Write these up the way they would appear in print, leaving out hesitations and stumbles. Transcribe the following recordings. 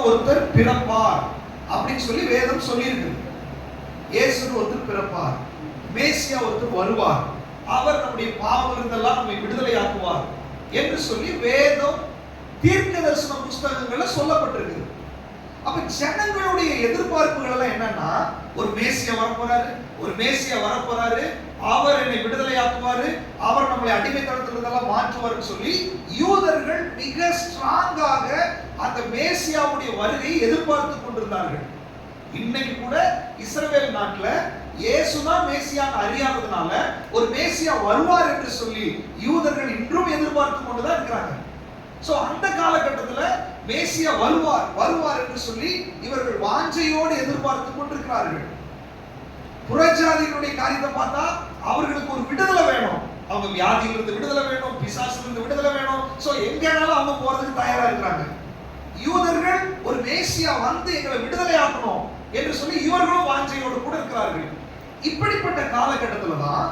ஒருத்தர் பிறப்பார் அப்படின்னு சொல்லி வேதம் சொல்லியிருக்கு. இயேசுன்னு ஒருத்தர் பிறப்பார், மேசியா ஒருத்தர் வருவார், அவர் நம்முடைய பாவங்களிலிருந்தெல்லாம் நம்மை விடுதலையாக்குவார் என்று சொல்லி வேதம் தீர்க்க தரிசன புஸ்தகங்கள்ல சொல்லப்பட்டிருக்கு. அப்ப ஜனங்களுடைய எதிர்பார்ப்புகள் எல்லாம் என்னன்னா, ஒரு மேசியா வரப்போறாரு, ஒரு மேசியா வரப்போறாரு, அவர் என்னை விடுதலையாக்குவாரு, அவர் நம்மளை அடிமைத்தனத்திலிருந்தெல்லாம் மாற்றுவார்னு சொல்லி யூதர்கள் மிக ஸ்ட்ராங்காக அந்த மேசியாவுடைய வருகையை எதிர்பார்த்து கொண்டிருந்தார்கள். இன்னைக்கு கூட இஸ்ரவேல் நாட்டுல இயேசுதான் மேசியான்னு அறியாததுனால ஒரு மேசியா வருவார் என்று சொல்லி யூதர்கள் இன்றும் எதிர்பார்த்து கொண்டுதான் இருக்கிறாங்க. சோ அந்த காலகட்டத்துல மேசியா வருவார் என்று சொல்லி இவர்கள் வாஞ்சையோடு எதிர்பார்த்து கொண்டிருக்கிறார்கள். புறஜாதிகளுடைய காரியத்தை பார்த்தா அவர்களுக்கு ஒரு விடுதலை வேணும், அவங்க வியாதியிலிருந்து விடுதலை வேணும், பிசாசிலிருந்து விடுதலை வேணும். சோ எங்கனாலும் அவங்க போறதுக்கு தயாரா இருக்கிறாங்க. யூதர்கள் ஒரு மேசியா வந்து எங்களை விடுதலை ஆக்கணும் என்று சொல்லி இவர்களும் வாஞ்சையோடு கூட இருக்கிறார்கள். இப்படிப்பட்ட காலகட்டத்துல தான்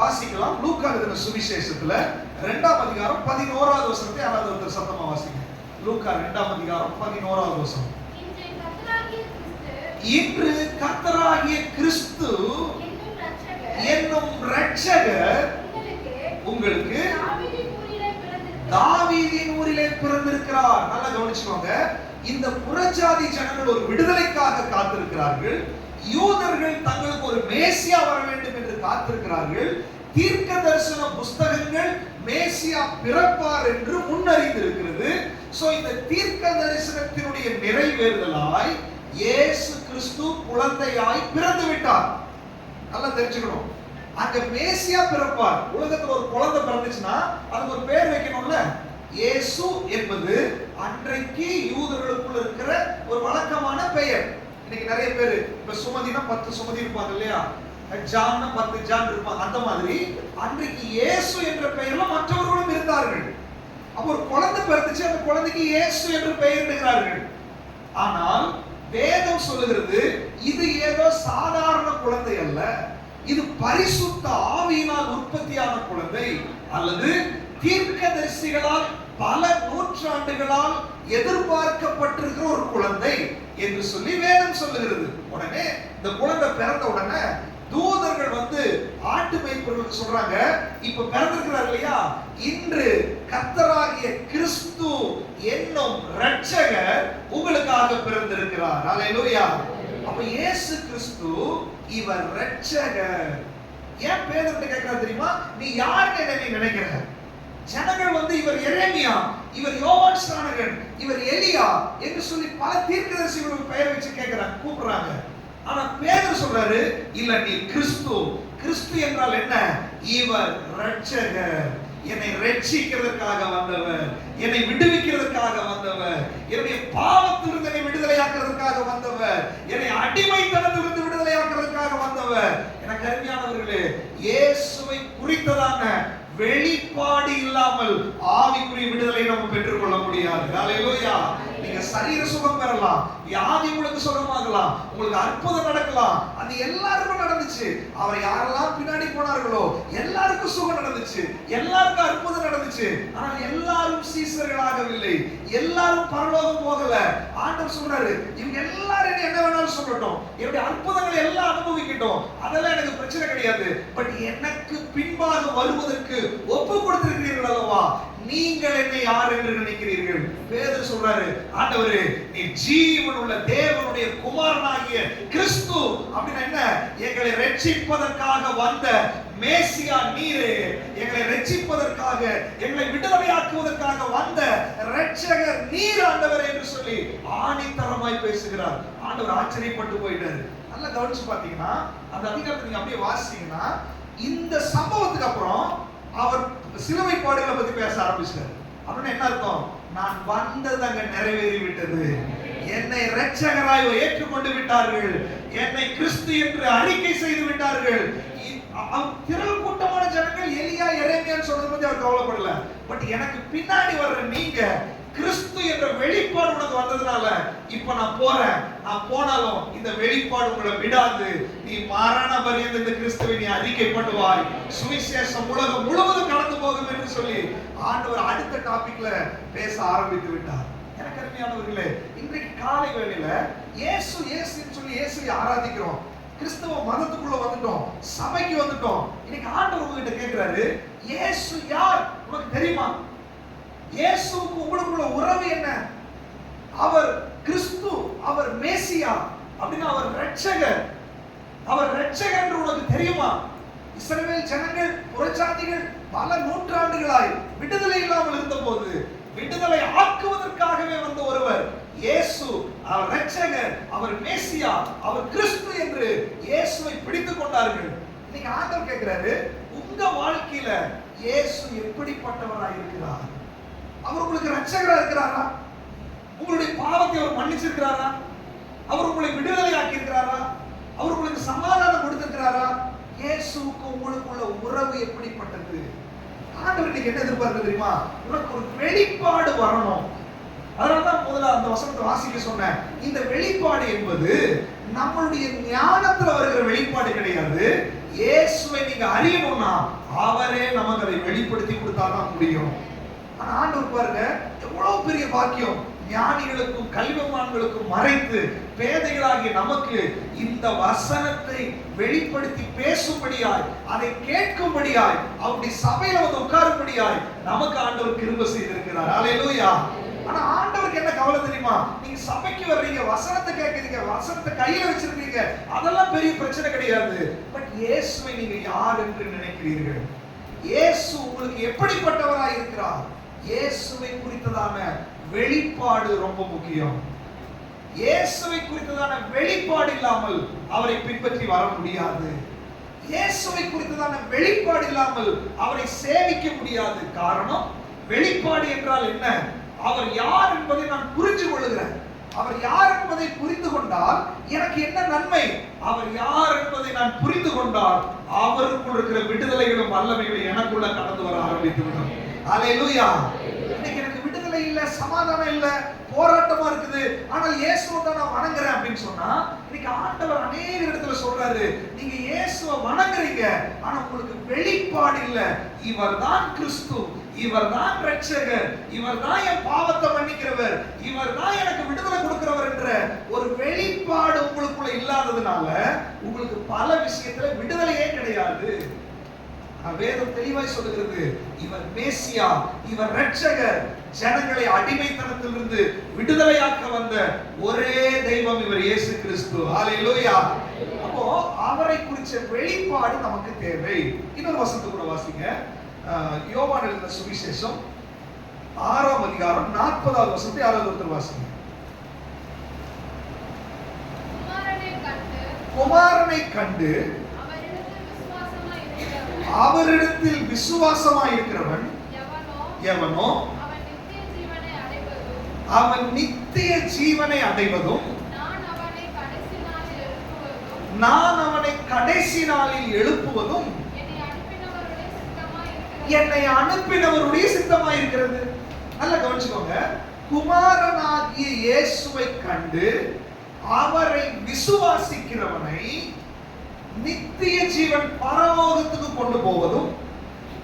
வாசிக்கலாம் லூக்கா எழுதின சுவிசேஷத்துல 2ஆம் அதிகாரம் 11வது வசனத்தை யாராவது ஒருத்தர் சத்தமா வாசிங்க. லூக்கா 2ஆம் அதிகாரம் 11வது வசனம். இன்று கர்த்தராகிய கிறிஸ்து என்னும் இரட்சகர் உங்களுக்கு தாவீதின் ஊரிலே பிறந்திருக்கிறார். நல்லா கவனிச்சுக்கோங்க. இந்த புறஜாதி ஜனங்கள் ஒரு விடுதலைக்காக காத்திருக்கிறார்கள். யூதர்கள் தங்களுக்கு ஒரு மேசியா வர வேண்டும் என்று காத்திருக்கிறார்கள். தீர்க்க தரிசன புஸ்தகங்கள் மேசியா பிறப்பார் என்று முன்னறிந்திருக்கிறது. சோ இந்த தீர்க்க தரிசனத்தினுடைய நிறைவேறுதலாய் இயேசு கிறிஸ்து குழந்தையாய் பிறந்து விட்டார். நல்லா தெரிஞ்சுக்கணும். அங்க மேசியா பிறப்பார். உலகத்துல ஒரு குழந்தை பிறந்துச்சுன்னா அதுக்கு ஒரு பேர் வைக்கணும்ல. இயேசு என்பது அன்றைக்கு யூதர்களுக்குள்ள இருக்கிற ஒரு வழக்கமான பெயர். இன்னைக்கு நிறைய பேர் இப்ப சுமதினா 10 சுமதி இருப்பாங்க இல்லையா, ஜான்னா 10 ஜான் இருப்பாங்க. அந்த மாதிரி அன்றைக்கு இயேசு என்ற பெயர்ல மற்றவர்களும் இருந்தார்கள். அப்ப ஒரு குழந்தை பிறந்துச்சு, அந்த குழந்தைக்கு இயேசு என்று பெயரிடுகிறார்கள். ஆனால் வேதம் சொல்லுகிறது இது ஏதோ சாதாரண குழந்தை அல்ல, இது பரிசுத்த ஆவியினால் உற்பத்தியான குழந்தை, அல்லது தீர்க்கதரிசிகளால் பல நூற்றாண்டுகளால் எதிர்பார்க்கப்பட்டிருக்கிற ஒரு குழந்தை என்று சொல்லி வேதம் சொல்லுகிறது. உடனே இந்த குழந்தை பிறந்த உடனே தூதர்கள் வந்து ஆட்டு மேய்ப்பர்களுக்கு சொல்றாங்க, இப்ப பிறந்திருக்கிறார் இல்லையா, இன்று கர்த்தராகிய கிறிஸ்து என்னும் இரட்சகர் உங்களுக்காக பிறந்திருக்கிறார். அல்லேலூயா. அப்ப இயேசு கிறிஸ்து இவர் இரட்சகர். ஏன் பேதுரு கேட்கிறார் தெரியுமா? நீ யாருன்னு நீ நினைக்கிற? ஜனங்கள் வந்து இவர் எரேமியா, இவர் யோவான் ஸ்நானகன், இவர் எலியா என்று சொல்லி பல தீர்க்கதரிசிகளுக்கு பெயர் வச்சு கேட்கிறாங்க, கூப்பிடுறாங்க. ஆனா பேதுரு சொல்றாரு, இல்ல நீ கிறிஸ்து. கிறிஸ்து என்றால் என்ன? இவர் இரட்சகர், என்னை ரட்சிக்கிறதுக்காக வந்தவர், என்னை விடுவிக்கிறதுக்காக வந்தவர், என்னுடைய பாவத்திலிருந்து என்னை விடுதலையாக்குறதுக்காக வந்தவர், என்னை அடிமைத்தனத்திலிருந்து விடுதலையாக்குறதுக்காக வந்தவர். எனக்கு அருமையானவர்களே, இயேசுவை குறித்ததான வெளிப்பாடு இல்லாமல் ஆவிக்குரிய விடுதலை நம்ம பெற்றுக்கொள்ள முடியாது. அல்லேலூயா. நீங்க சரீர சுகம் பெறலாம், வியாதி உங்களுக்கு சுகமாகலாம், உங்களுக்கு அற்புதம் நடக்கலாம். அது எல்லாருக்கும் நடந்துச்சு. அவர் யாரெல்லாம் பின்னாடி போனார்களோ எல்லாருக்கும் சுகம் நடந்துச்சு, எல்லாருக்கும் அற்புதம் நடந்துச்சு. ஆனால் எல்லாரும் சீசர்களாகவில்லை, எல்லாரும் பரலோகம் போகல. ஆண்டவர் சொல்றாரு, இவங்க எல்லாரும் என்ன வேணாலும் சொல்லட்டும், என்னுடைய அற்புதங்களை எல்லாம் அனுபவிக்கட்டும், அதெல்லாம் எனக்கு பிரச்சனை கிடையாது. பட் எனக்கு பின்பாக வருவதற்கு ஒப்பு கொடுத்திருக்கிறீர்கள் அல்லவா, நீங்கள் என்னை யார் என்று நினைக்கிறீர்கள்? பேதுரு சொல்றாரு, ஆண்டவரே நீ ஜீவன் உள்ள தேவனுடைய குமாரனாகிய கிறிஸ்து. அப்படின்னா என்ன? எங்களை ரட்சிப்பதற்காக வந்த மேசியா நீரே, எங்களை ரட்சிப்பதற்காக, எங்களை விடுதலையாக்குவதற்காக வந்த இரட்சகர் நீர் ஆண்டவரே என்று சொல்லி ஆணித்தரமாய் பேசுகிறார். ஆண்டவர் ஆச்சரியப்பட்டு போயிட்டாரு. நல்லா கவனிச்சு பாத்தீங்கன்னா அந்த அதிகாரத்தை நீங்க அப்படியே வாசிச்சீங்கன்னா, இந்த சம்பவத்துக்கு அப்புறம் அவர் சிலுவை பாடுகளை பத்தி பேச ஆரம்பிச்சார். அப்படின்னா என்ன அர்த்தம்? நான் வந்தது அங்க நிறைவேறி விட்டது, என்னை இரட்சகராய் ஏற்றுக்கொண்டு விட்டார்கள், என்னை கிறிஸ்து என்று அறிக்கை செய்து விட்டார்கள். திரள் கூட்டமான ஜனங்கள் எலியா எரேமியான்னு சொல்றது பத்தி அவர் கவலைப்படல. பட் எனக்கு பின்னாடி வர்ற நீங்க கிறிஸ்து என்ற வெளிப்பாடு உனக்கு வந்ததுனால இப்ப நான் போறேன், நான் போனாலும் இந்த வெளிப்பாடு உங்களை விடாது. நீ மரண பரியந்த இந்த கிறிஸ்துவை நீ அறிக்கை பண்ணுவாய், சுவிசேஷம் உலகம் முழுவதும் கடந்து போகும் என்று சொல்லி ஆண்டவர் அடுத்த டாபிக்ல பேச ஆரம்பித்து விட்டார். எனக்கு அருமையானவர்களே, இன்றைக்கு காலை வேளையில இயேசு இயேசுன்னு சொல்லி இயேசுவை ஆராதிக்கிறோம். கிறிஸ்தவ மதத்துக்குள்ள வந்துட்டோம், சபைக்கு வந்துட்டோம். இன்னைக்கு ஆண்டவர் உங்ககிட்ட கேட்கிறாரு, இயேசு யார் உனக்கு தெரியுமா? இயேசுவுக்கு உங்களுக்குள்ள உறவு என்ன? அவர் கிறிஸ்து, அவர் மேசியா, அப்படின்னா அவர் ரட்சகர். அவர் ரட்சகர் என்று உனக்கு தெரியுமா? இஸ்ரவேல் ஜனங்கள், புறஜாதிகள் பல நூற்றாண்டுகளாய் விடுதலை இல்லாமல் இருந்தபோது விடுதலை ஆக்குவதற்காகவே வந்த ஒருவர் இயேசு. அவர் ரட்சகர், அவர் மேசியா, அவர் கிறிஸ்து என்று இயேசுவை பிடித்துக் கொண்டார்கள். இன்னைக்கு ஆண்டவர் கேட்கிறாரு, உங்க வாழ்க்கையில இயேசு எப்படிப்பட்டவராய் இருக்கிறார்? அவர் உங்களுக்கு ரட்சகரா இருக்கிறாரா? உங்களுடைய பாவத்தை அவர் மன்னிச்சிருக்கிறாரா? அவர் உங்களை விடுதலை ஆக்கி இருக்கிறாரா? அவர் உங்களுக்கு சமாதானம் கொடுத்திருக்கிறாரா? இயேசுவுக்கு உங்களுக்குள்ள உறவு எப்படிப்பட்டது? ஆண்டவர் இன்னைக்கு என்ன எதிர்பார்க்க தெரியுமா? உனக்கு ஒரு வெளிப்பாடு வரணும். அதனாலதான் முதல்ல அந்த வசனத்தை வாசிக்க சொன்னேன். இந்த வெளிப்பாடு என்பது நம்மளுடைய ஞானத்துல வருகிற வெளிப்பாடு கிடையாது. இயேசுவை நீங்க அறியணும்னா அவரே நமக்கு அதை வெளிப்படுத்தி கொடுத்தாதான் முடியும். ஆனா ஆண்டவர் பாருங்க, எவ்வளவு பெரிய பாக்கியம். ஞானிகளுக்கும் கல்விமான்களுக்கும் மறைத்து பேதைகளாகிய நமக்கு இந்த வசனத்தை வெளிப்படுத்தி பேசும்படியாய், அதை கேட்கும்படியாய், அவருடைய சபையில வந்து உட்காரும்படியாய் நமக்கு ஆண்டவர் கிருபை செய்திருக்கிறார். அல்லேலூயா. ஆனா ஆண்டவருக்கு என்ன கவலை தெரியுமா? நீங்க சபைக்கு வர்றீங்க, வசனத்தை கேட்கறீங்க, வசனத்தை கையில வச்சிருக்கீங்க, அதெல்லாம் பெரிய பிரச்சனை கிடையாது. பட் இயேசுவை நீங்க யார் என்று நினைக்கிறீர்கள்? இயேசு உங்களுக்கு எப்படிப்பட்டவராய் இருக்கிறார்? இயேசுவை குறித்ததான வெளிப்பாடு ரொம்ப முக்கியம். இயேசுவை குறித்ததான வெளிப்பாடு இல்லாமல் அவரை பின்பற்றி வர முடியாது. இயேசுவை குறித்ததான வெளிப்பாடு இல்லாமல் அவரை சேவிக்க முடியாது. காரணம், வெளிப்பாடு என்றால் என்ன? அவர் யார் என்பதை நான் புரிந்து கொள்கிறேன். அவர் யார் என்பதை புரிந்து கொண்டால் எனக்கு என்ன நன்மை? அவர் யார் என்பதை நான் புரிந்து கொண்டால் அவருக்குள் இருக்கிற விடுதலைகளும் வல்லமைகளும் எனக்குள்ள கடந்து வர ஆரம்பித்துவிடும். அல்லேலூயா. இன்னைக்கு எனக்கு விடுதலை இல்ல, சமாதானம் இல்ல, போராட்டமா இருக்குது, ஆனால் இயேசுவை தான் நான் வணங்குறேன் அப்படின்னு சொன்னா, இன்னைக்கு ஆண்டவர் அநேக இடத்துல சொல்றாரு, நீங்க இயேசுவை வணங்குறீங்க, ஆனா உங்களுக்கு வெளிப்பாடு இல்ல. இவர் தான் கிறிஸ்து, இவர் தான் ரட்சகர், இவர் தான் என் பாவத்தை மன்னிக்கிறவர், இவர் தான் எனக்கு விடுதலை கொடுக்கிறவர் என்ற ஒரு வெளிப்பாடு உங்களுக்குள்ள இல்லாததுனால உங்களுக்கு பல விஷயத்துல விடுதலையே கிடையாது. வேதம் தெளிவாய் சொல்லுகிறது, இவர் மேசியா, இவர் ரட்சகர், ஜனங்களை அடிமைத்தனத்திலிருந்து விடுதலையாக்க வந்த ஒரே தெய்வம் இவர் இயேசு கிறிஸ்து. ஹalleluya. அப்போ அவரை குறிச்ச வெளிப்பாடு நமக்கு தேவை. இன்னொரு வசனத்தை கூட வாசிங்க. யோவான் எழுதின சுவிசேஷம் 6ஆம் அதிகாரம் 40வது வசனத்தை யாராவது ஒருத்தர் வாசிங்க. குமாரனை கண்டு அவரிடத்தில் விசுவாசமாய் இருக்கிறவன் எவனோ அவன் நித்திய ஜீவனை அடைவதும் நான் அவனை கடைசி நாளில் எழுப்புவதும் என்னை அனுப்பினவருடைய சித்தமாய் இருக்கிறது. நல்லா கவனிச்சுக்கோங்க. குமாரனாகிய இயேசுவை கண்டு அவரை விசுவாசிக்கிறவனை நித்திய ஜீவன் பரலோகத்துக்கு கொண்டு போவதும்,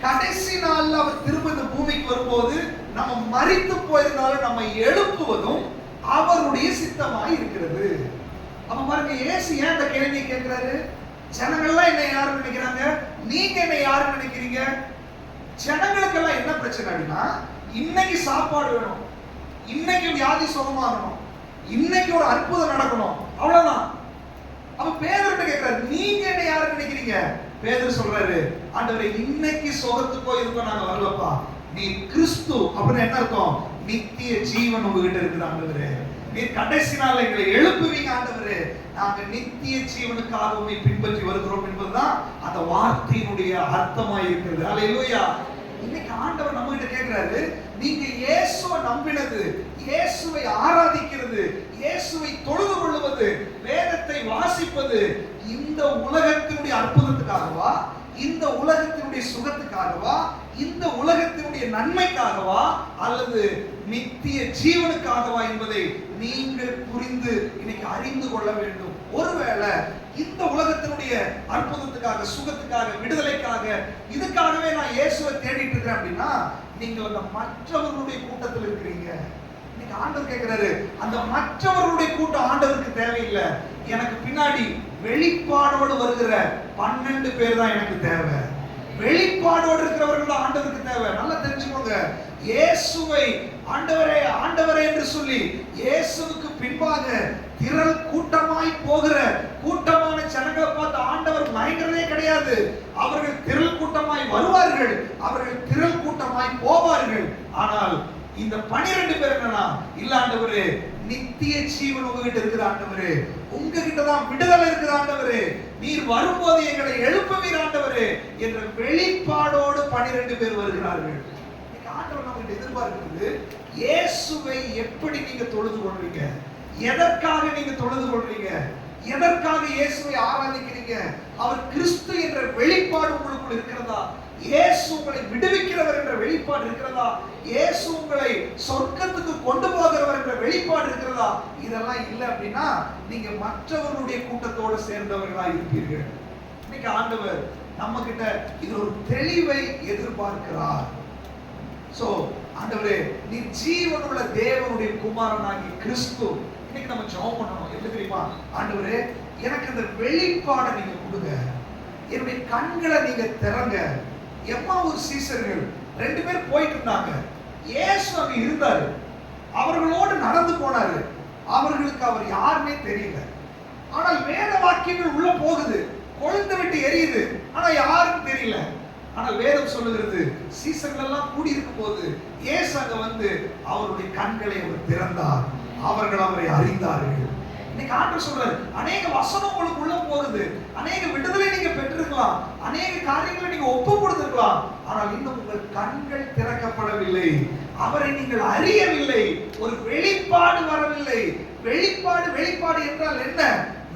கடைசி நாள்ல அவர் திரும்ப இந்த பூமிக்கு வரும்போது நம்ம மரித்து போயிருந்தாலும் நம்ம எழுப்புவதும் அவருடைய சித்தமாய் இருக்கிறது. அப்ப பாருங்க, இயேசு ஏன் இந்த கேள்வியை கேட்கிறாரு? ஜனங்கள்லாம் என்ன யாரு நினைக்கிறாங்க? நீங்க என்ன யாரு நினைக்கிறீங்க? ஜனங்களுக்கெல்லாம் என்ன பிரச்சனை அப்படின்னா, இன்னைக்கு சாப்பாடு வேணும், இன்னைக்கு வியாதி சுகமாகணும், இன்னைக்கு ஒரு அற்புதம் நடக்கணும், அவ்வளவுதான். அப்ப பேதுருட்ட கேக்குறாரு, நீங்க என்ன யாரு நினைக்கிறீங்க? பேதுரு சொல்றாரு, ஆண்டவரே இன்னைக்கு சுகத்துக்கோ இதுக்கோ நாங்க வரலப்பா, நீ கிறிஸ்து. அப்படின்னு என்ன அர்த்தம்? நித்திய ஜீவன் உங்ககிட்ட இருக்குது ஆண்டவரே, நீ கடைசி நாள் எங்களை எழுப்புவீங்க ஆண்டவரே, நாங்க நித்திய ஜீவனுக்காகவே பின்பற்றி வருகிறோம் என்பதுதான் அந்த வார்த்தையினுடைய அர்த்தமாய் இருக்கிறது. அல்லேலூயா. இன்னைக்கு ஆண்டவர் நம்ம கிட்ட கேட்கிறாரு, நீங்க இயேசுவை நம்பினது, இயேசுவை ஆராதிக்கிறது, இயேசுவை தொழுது கொள்வது, வேதத்தை வாசிப்பது இந்த உலகத்தினுடைய அற்புதத்துக்காகவா, இந்த உலகத்தினுடைய சுகத்துக்காகவா, இந்த உலகத்தினுடைய நன்மைக்காகவா, அல்லது நித்திய ஜீவனுக்காகவா என்பதை நீங்கள் புரிந்து இன்னைக்கு அறிந்து கொள்ள வேண்டும். ஒருவேளை இந்த உலகத்தினுடைய அற்புதத்துக்காக, சுகத்துக்காக, விடுதலைக்காக, இதுக்காகவே நான் இயேசுவை தேடிட்டு இருக்கிறேன் அப்படின்னா, நீங்கள் அந்த மற்றவர்களுடைய கூட்டத்தில் இருக்கிறீங்க. ஆண்டவர் கேட்கிறாரு, அந்த மற்றவர்களுடைய கூட்டம் ஆண்டவருக்கு தேவையில்லை. எனக்கு பின்னாடி வெளிப்பாடோடு வருகிற 12 பேர் தான் எனக்கு தேவை. வெளிப்பாடோடு இருக்கிறவர்கள் தான் ஆண்டவருக்கு தேவை. நல்லா தெரிஞ்சுக்கோங்க. இயேசுவை ஆண்டவரே ஆண்டவரே என்று சொல்லி இயேசுவுக்கு பின்பாக திரள் கூட்டமாய் போகிற கூட்டமான ஜனங்களை பார்த்து ஆண்டவர் மயங்கிறதே கிடையாது. அவர்கள் திரள் கூட்டமாய் வருவார்கள், அவர்கள் திரள் கூட்டமாய் போவார்கள். ஆனால் இந்த 12 பேர் என்னன்னா, இல்ல ஆண்டவரே, நித்திய ஜீவன் உங்ககிட்ட இருக்குது ஆண்டவரே, உங்ககிட்ட தான் விடுதலை இருக்குது ஆண்டவரே, நீர் வரும்போது எங்களை எழுப்புவீர் ஆண்டவரே என்ற வெளிப்பாடோடு 12 பேர் வருகிறார்கள். ஆண்டவர் நம்மகிட்ட எதிர்பார்க்கிறது, இயேசுவை எப்படி நீங்க தொழுது கொள்றீங்க, எதற்காக நீங்க தொழுது கொள்றீங்க, எதற்காக இயேசுவை ஆராதிக்கிறீங்க, அவர் கிறிஸ்து என்ற வெளிப்பாடு உங்களுக்குள் இருக்கிறதா, இயேசு உங்களை விடுவிக்கிறவர் என்ற வெளிப்பாடு இருக்கிறதா, இயேசு உங்களை சொர்க்கத்துக்கு கொண்டு போகிறவர் என்ற வெளிப்பாடு இருக்கிறதா? இதெல்லாம் இல்லை அப்படின்னா நீங்க மற்றவர்களுடைய கூட்டத்தோடு சேர்ந்தவர்களா இருப்பீர்கள். இன்னைக்கு ஆண்டவர் நம்ம கிட்ட இது ஒரு தெளிவை எதிர்பார்க்கிறார். சோ ஆண்டவரே, நீ ஜீவனுள்ள தேவனுடைய குமாரனாகிய கிறிஸ்து. இன்னைக்கு நம்ம ஜெபம் பண்ணணும். எப்படி தெரியுமா? ஆண்டவரே, எனக்கு இந்த வெளிப்பாடை நீங்க கொடுங்க, என்னுடைய கண்களை நீங்க திறங்க. எம்மாவூர் சீசர்கள் 2 பேர் போயிட்டு இருந்தாங்க. இயேசு அங்க இருந்தாரு, அவர்களோடு நடந்து போனாரு. அவர்களுக்கு அவர் யாருமே தெரியல. ஆனால் வேத வாக்கியங்கள் உள்ள போகுது, கொழுந்து விட்டு எரியுது, ஆனா யாருக்கும் தெரியல. ஆனால் வேதம் சொல்லுகிறது, சீசர்கள் எல்லாம் கூடி இருக்கும் போது இயேசு அங்க வந்து அவருடைய கண்களை அவர் திறந்தார், அவர்கள் அவரை அறிந்தார்கள். இன்னைக்கு ஆண்டவர் சொல்றாரு, அநேக வசனம் உங்களுக்கு உள்ள போகுது, அநேக விடுதலை நீங்க பெற்றிருக்கலாம், அநேக காரியங்களை நீங்க ஒப்பு கொடுத்திருக்கலாம், ஆனால் இன்னும் உங்கள் கண்கள் திறக்கப்படவில்லை, அவரை நீங்கள் அறியவில்லை, ஒரு வெளிப்பாடு வரவில்லை. வெளிப்பாடு என்றால் என்ன?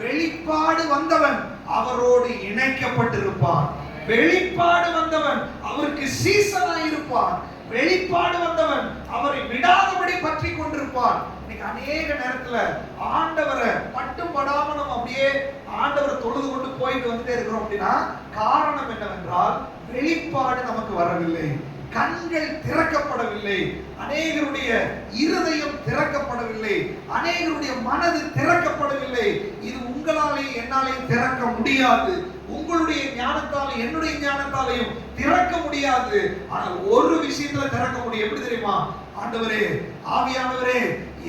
வெளிப்பாடு வந்தவன் அவரோடு இணைக்கப்பட்டிருப்பான், வெளிப்பாடு வந்தவன் அவருக்கு சீசனாய் இருப்பான், வெளிப்பாடு வந்தவன் அவரை விடாதபடி பற்றி கொண்டிருப்பான். இன்னைக்கு அநேக நேரத்துல ஆண்டவரை பட்டும் படாம நம்ம அப்படியே ஆண்டவரை தொழுது கொண்டு போயிட்டு வந்துட்டே இருக்கிறோம். அப்படின்னா காரணம் என்னவென்றால், வெளிப்பாடு நமக்கு வரவில்லை, கண்கள் திறக்கப்படவில்லை, அநேகருடைய இருதயம் திறக்கப்படவில்லை, அநேகருடைய மனது திறக்கப்படவில்லை. இது உங்களாலேயும் என்னாலேயும் திறக்க முடியாது, உங்களுடைய ஞானத்தாலும் என்னுடைய ஞானத்தாலையும் திறக்க முடியாது. ஆனால் ஒரு விஷயத்துல திறக்க முடியும். எப்படி தெரியுமா? ஆண்டவரே, ஆவியானவரே,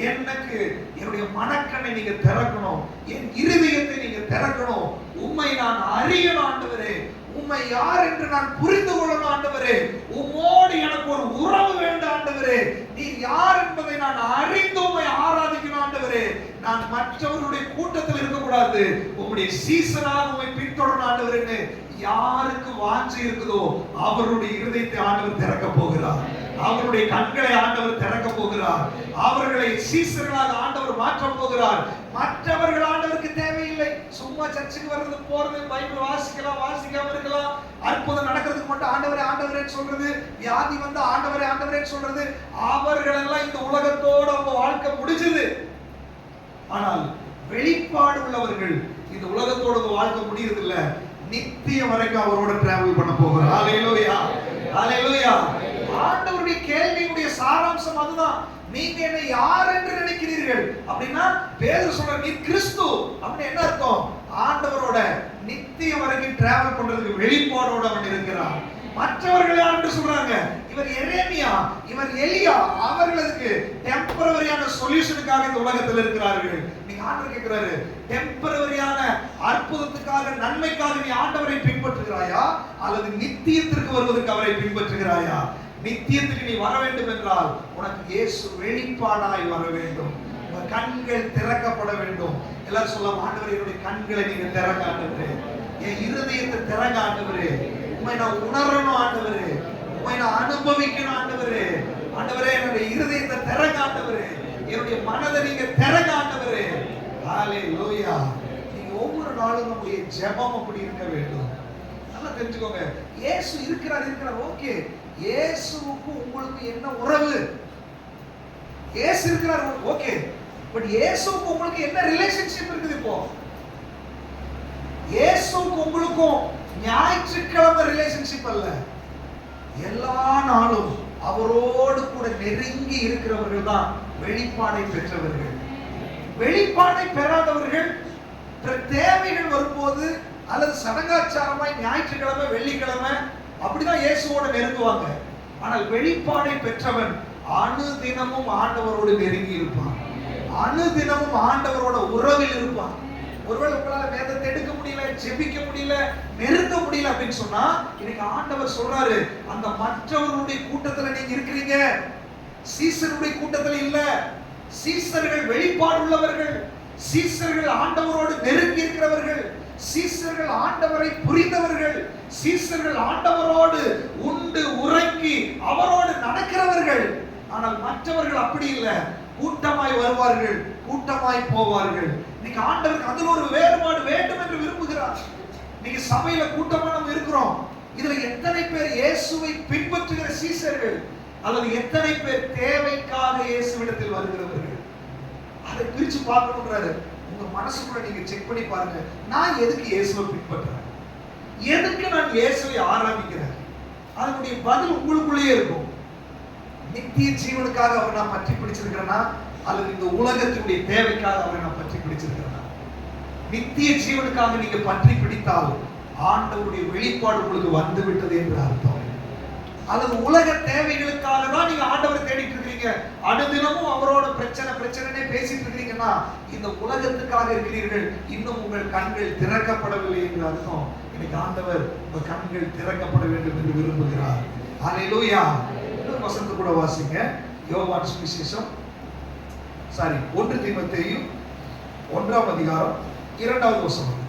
எனக்கு என்னுடைய மனக்கண்ணை நீங்க திறக்கணும், என் இருதயத்தை நீங்க திறக்கணும், உம்மை நான் அறியணும் ஆண்டவரே, உம்மை யார் என்று நான் புரிந்து கொள்ளணும் ஆண்டவரே, உம்மோடு எனக்கு ஒரு உறவு வேண்டும் ஆண்டவரே, நீ யார் என்பதை நான் அறிந்து உம்மை ஆராதிக்கணும் ஆண்டவரே, நான் மற்றவர்களுடைய கூட்டத்தில் இருக்கக்கூடாது, உம்முடைய சீசனாக உம்மை பின்தொடரணும் ஆண்டவரே. யாருக்கு வாஞ்சை இருக்குதோ அவருடைய இருதயத்தை ஆண்டவர் திறக்க போகிறார், அவருடைய கண்களை ஆண்டவர் திறக்க போகிறார், அவர்களை சீசர்களாக ஆண்டவர் மாற்ற போகிறார். மற்றவர்கள் ஆண்டவருக்கு தேவையில்லை. சும்மா சர்ச்சுக்கு வர்றது போறது, பைபிள் வாசிக்கலாம், வாசிக்காம இருக்கலாம், அற்புதம் நடக்கிறதுக்கு மட்டும் ஆண்டவரே ஆண்டவரே சொல்றது, வியாதி வந்து ஆண்டவரே ஆண்டவரே சொல்றது, அவர்கள் எல்லாம் இந்த உலகத்தோட அவங்க வாழ்க்கை முடிஞ்சது. ஆனால் வெளிப்பாடு உள்ளவர்கள் இந்த உலகத்தோட வாழ்க்கை முடியறது இல்ல, நித்திய வரைக்கும் அவரோட டிராவல் பண்ண போகிறார். ஹalleluya, ஹalleluya. ஆண்டவருடைய கேள்வியுடைய சாராம்சம் அதுதான். நீங்க என்ன யார் என்று நினைக்கிறீர்கள் அப்படின்னா, பேதுரு சொல்ற, நீ கிறிஸ்து அப்படின்னு என்ன அர்த்தம்? ஆண்டவரோட நித்திய வரைக்கும் டிராவல் பண்றதுக்கு வெளிப்பாடோட அவன் இருக்கிறான். மற்றவர்கள் யார் என்று சொல்றாங்க? இவர் எரேமியா, இவர் எலியா, அவர்களுக்கு டெம்பரவரியான சொல்யூஷனுக்காக இந்த உலகத்தில் இருக்கிறார்கள். நீங்க ஆண்டவர் கேட்கிறாரு, டெம்பரவரியான அற்புதத்துக்காக நன்மைக்காக நீ ஆண்டவரை பின்பற்றுகிறாயா அல்லது நித்தியத்திற்கு வருவதற்கு அவரை பின்பற்றுகிறாயா? நித்தியத்துக்கு நீ வர வேண்டும் என்றால் உனக்கு இயேசு வெளிப்பாடாய் வர வேண்டும், உன் கண்கள் திறக்கப்பட வேண்டும். எல்லாரும் சொல்லலாம், ஆண்டவரே, என்னுடைய கண்களை நீங்க திறங்க ஆண்டவரே, என் இருதயத்தை திறங்க ஆண்டவரே, உம்மை நான் உணரணும் ஆண்டவரே, உம்மை நான் அனுபவிக்கணும் ஆண்டவரே, ஆண்டவரே என்னுடைய இருதயத்தை திறங்க ஆண்டவரே, என்னுடைய மனதை நீங்க திறங்க ஆண்டவரே. ஹalleluya. நீங்க ஒவ்வொரு நாளும் நம்முடைய ஜெபம் அப்படி இருக்க வேண்டும். நல்லா தெரிஞ்சுக்கோங்க, இயேசு இருக்கிறார் ஓகே, இயேசுவுக்கு உங்களுக்கு என்ன உறவு? இயேசு இருக்கிறார் ஓகே, பட் இயேசுவுக்கு உங்களுக்கு என்ன ரிலேஷன்ஷிப் இருக்குது? இப்போ இயேசுவுக்கு உங்களுக்கும் ஞாயிற்றுக்கிழமை ரிலேஷன்ஷிப் அல்ல, எல்லா நாளும் அவரோடு கூட நெருங்கி இருக்கிறவர்கள் தான் வெளிப்பாடை பெற்றவர்கள். வெளிப்பாடை பெறாதவர்கள் தேவைகள் வரும்போது அல்லது சடங்காச்சாரமாய் ஞாயிற்றுக்கிழமை வெள்ளிக்கிழமை அப்படிதான் இயேசுவோட நெருங்குவாங்க. ஆனால் வெளிப்பாடை பெற்றவன் அனுதினமும் ஆண்டவரோடு நெருங்கி இருப்பான், அனுதினமும் ஆண்டவரோட உறவில் இருப்பான். ஒருவேளை உங்களால வேதத்தை எடுக்க முடியல, ஜெபிக்க முடியல, நெருங்க முடியல அப்படின்னு சொன்னா இன்னைக்கு ஆண்டவர் சொல்றாரு, அந்த மற்றவர்களுடைய கூட்டத்துல நீங்க இருக்கிறீங்க, சீசருடைய கூட்டத்துல இல்ல. சீசர்கள் வெளிப்பாடு உள்ளவர்கள், சீசர்கள் ஆண்டவரோடு நெருங்கி இருக்கிறவர்கள், சீசர்கள் ஆண்டவரை புரிந்தவர்கள், சீசர்கள் ஆண்டவரோடு உண்டு உறங்கி அவரோடு நடக்கிறவர்கள். ஆனால் மற்றவர்கள் அப்படி இல்லை, கூட்டமாய் வருவார்கள், கூட்டமாய் போவார்கள். இன்னைக்கு ஆண்டவருக்கு அதில் ஒரு வேறுபாடு வேண்டும் என்று விரும்புகிறார். இன்னைக்கு சபையில கூட்டமா நம்ம இருக்கிறோம், இதுல எத்தனை பேர் இயேசுவை பின்பற்றுகிற சீசர்கள் அல்லது எத்தனை பேர் தேவைக்காக இயேசுவிடத்தில் வருகிறவர்கள்? அதை பிரிச்சு பார்க்கணும்ன்றாரு. உங்க மனசுக்குள்ள நீங்க செக் பண்ணி பாருங்க, நான் எதுக்கு இயேசுவை பின்பற்றுறேன், எதுக்கு நான் இயேசுவை ஆராதிக்கிறேன்? அதனுடைய பதில் உங்களுக்குள்ளேயே இருக்கும். நித்திய ஜீவனுக்காக அவர் நான் பற்றி பிடிச்சிருக்கிறேனா அல்லது இந்த உலகத்தினுடைய தேவைக்காக அவரை நான் பற்றி பிடிச்சிருக்கிறேனா? நித்திய ஜீவனுக்காக நீங்க பற்றி பிடித்தால் ஆண்டவருடைய வெளிப்பாடு உங்களுக்கு வந்து விட்டது என்று அர்த்தம். அல்லது உலக தேவைகளுக்காக தான் நீங்க ஆண்டவரை தேடிட்டு இருக்கிறீங்க, அனுதினமும் அவரோட பிரச்சனை பேசிட்டு இருக்கிறீங்கன்னா இந்த உலகத்துக்காக இருக்கிறீர்கள், இன்னும் உங்கள் கண்கள் திறக்கப்படவில்லை என்று அர்த்தம். இன்னைக்கு ஆண்டவர் உங்கள் கண்கள் திறக்கப்பட வேண்டும் என்று விரும்புகிறார். ஹல்லேலூயா. வசனத்தை கூட வாசிங்க. யோவான் சுவிசேஷம் 1 தீமோத்தேயு 1ஆம் அதிகாரம் 2வது வசனம்.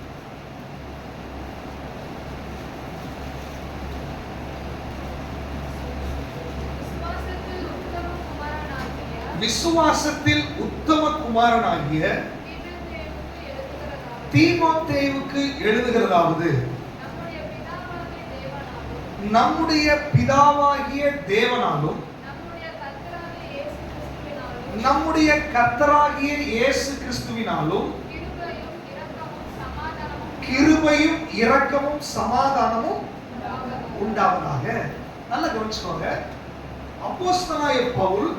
விசுவாசத்தில் உத்தம குமாரனாகிய தீமோத்தேயுவுக்கு எழுதுகிறதாவது, நம்முடைய பிதாவாகிய தேவனாலும் நம்முடைய கர்த்தராகிய இயேசு கிறிஸ்துவினாலும் கிருபையும் இரக்கமும் சமாதானமும் உண்டாவதாக. நல்லா கவனிச்சுக்கோங்க. அப்போஸ்தலனாகிய பவுல்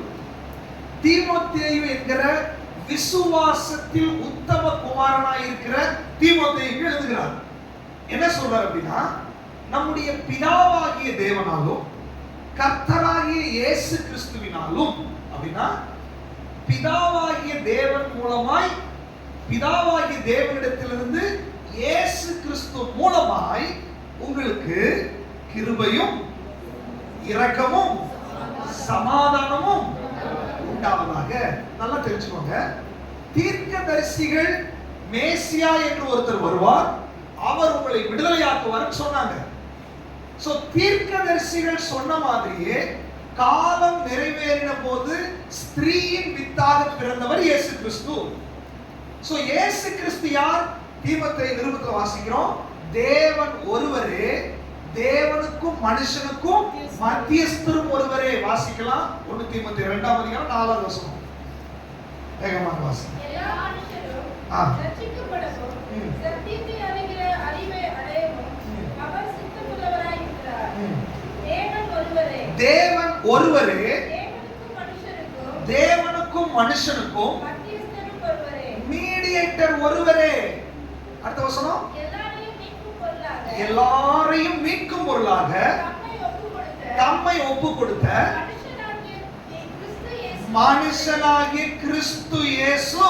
தீமோத்தேயு என்கிற விசுவாசத்தில் உத்தம குமாரனாய் இருக்கிற தீமோத்தேயுக்கு எழுதுகிறார். என்ன சொல்றார் அப்படின்னா, நம்முடைய பிதாவாகிய தேவனாலும் கர்த்தராகிய இயேசு கிறிஸ்துவினாலும், அப்படின்னா பிதாவாகிய தேவன் மூலமாய், பிதாவாகிய தேவனிடத்திலிருந்து இயேசு கிறிஸ்து மூலமாய் உங்களுக்கு கிருபையும் இரக்கமும் சமாதானமும் உண்டாவதாக. நல்லா தெரிஞ்சுக்கோங்க. தீர்க்கதரிசிகள் மேசியா என்று ஒருத்தர் வருவார், அவர் உங்களை விடுதலையாக்குவார் சொன்னாங்க. சோ தீர்க்கதரிசிகள் சொன்ன மாதிரியே காலம் நிறைவேறின போது ஸ்திரீயின் வித்தாக பிறந்தவர் இயேசு கிறிஸ்து. சோ இயேசு கிறிஸ்து யார்? தீமோத்தேயு நிருபத்தில் வாசிக்கிறோம், தேவன் ஒருவரே, தேவனுக்கும் மனுஷனுக்கும் மத்தியஸ்தரும் ஒருவரே. வாசிக்கலாம் 1 தீமோத்தேயு 2ஆம் அதிகாரம் 4வது வசனம். வேகமாக வாசி. எல்லா மனுஷரும் ரட்சிக்கப்படவும் சத்தியத்தை அறிகிற அறிவை அடையவும் அவர் சித்தமுள்ளவராய் இருக்கிறார். தேவன் ஒருவரே, தேவன் ஒருவரே, தேவனுக்கும் மனுஷனுக்கும் மத்தியஸ்தரும் ஒருவரே, மீடியேட்டர் ஒருவரே. அடுத்த வசனம், எல்லாரையும் மீட்கும் பொருளாக தம்மை ஒப்பு கொடுத்த மனுஷனாகிய கிறிஸ்து இயேசு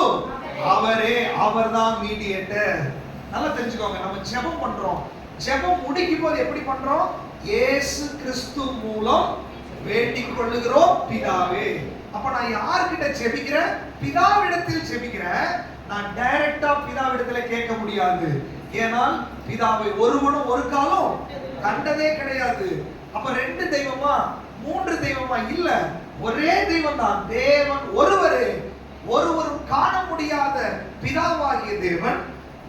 அவரே, அவர்தான் மீடியேட்டர். நல்லா தெரிஞ்சுக்கோங்க. நம்ம ஜெபம் பண்றோம், ஜெபம் முடிக்கும் போது எப்படி பண்றோம்? இயேசு கிறிஸ்து மூலம் வேண்டிக் கொள்ளுகிறோம் பிதாவே. அப்ப நான் யார்கிட்ட ஜெபிக்கிறேன்? பிதாவிடத்தில் ஜெபிக்கிறேன். நான் டைரக்டா பிதாவிடத்துல கேட்க முடியாது. ஏனால் பிதாவை ஒருவனும் ஒரு காலம் கண்டதே கிடையாது. அப்ப 2 தெய்வமா 3 தெய்வமா இல்ல, ஒரே தெய்வம் தான். தேவன் ஒருவரே, ஒருவரும் காண முடியாத பிதாவாகிய தேவன்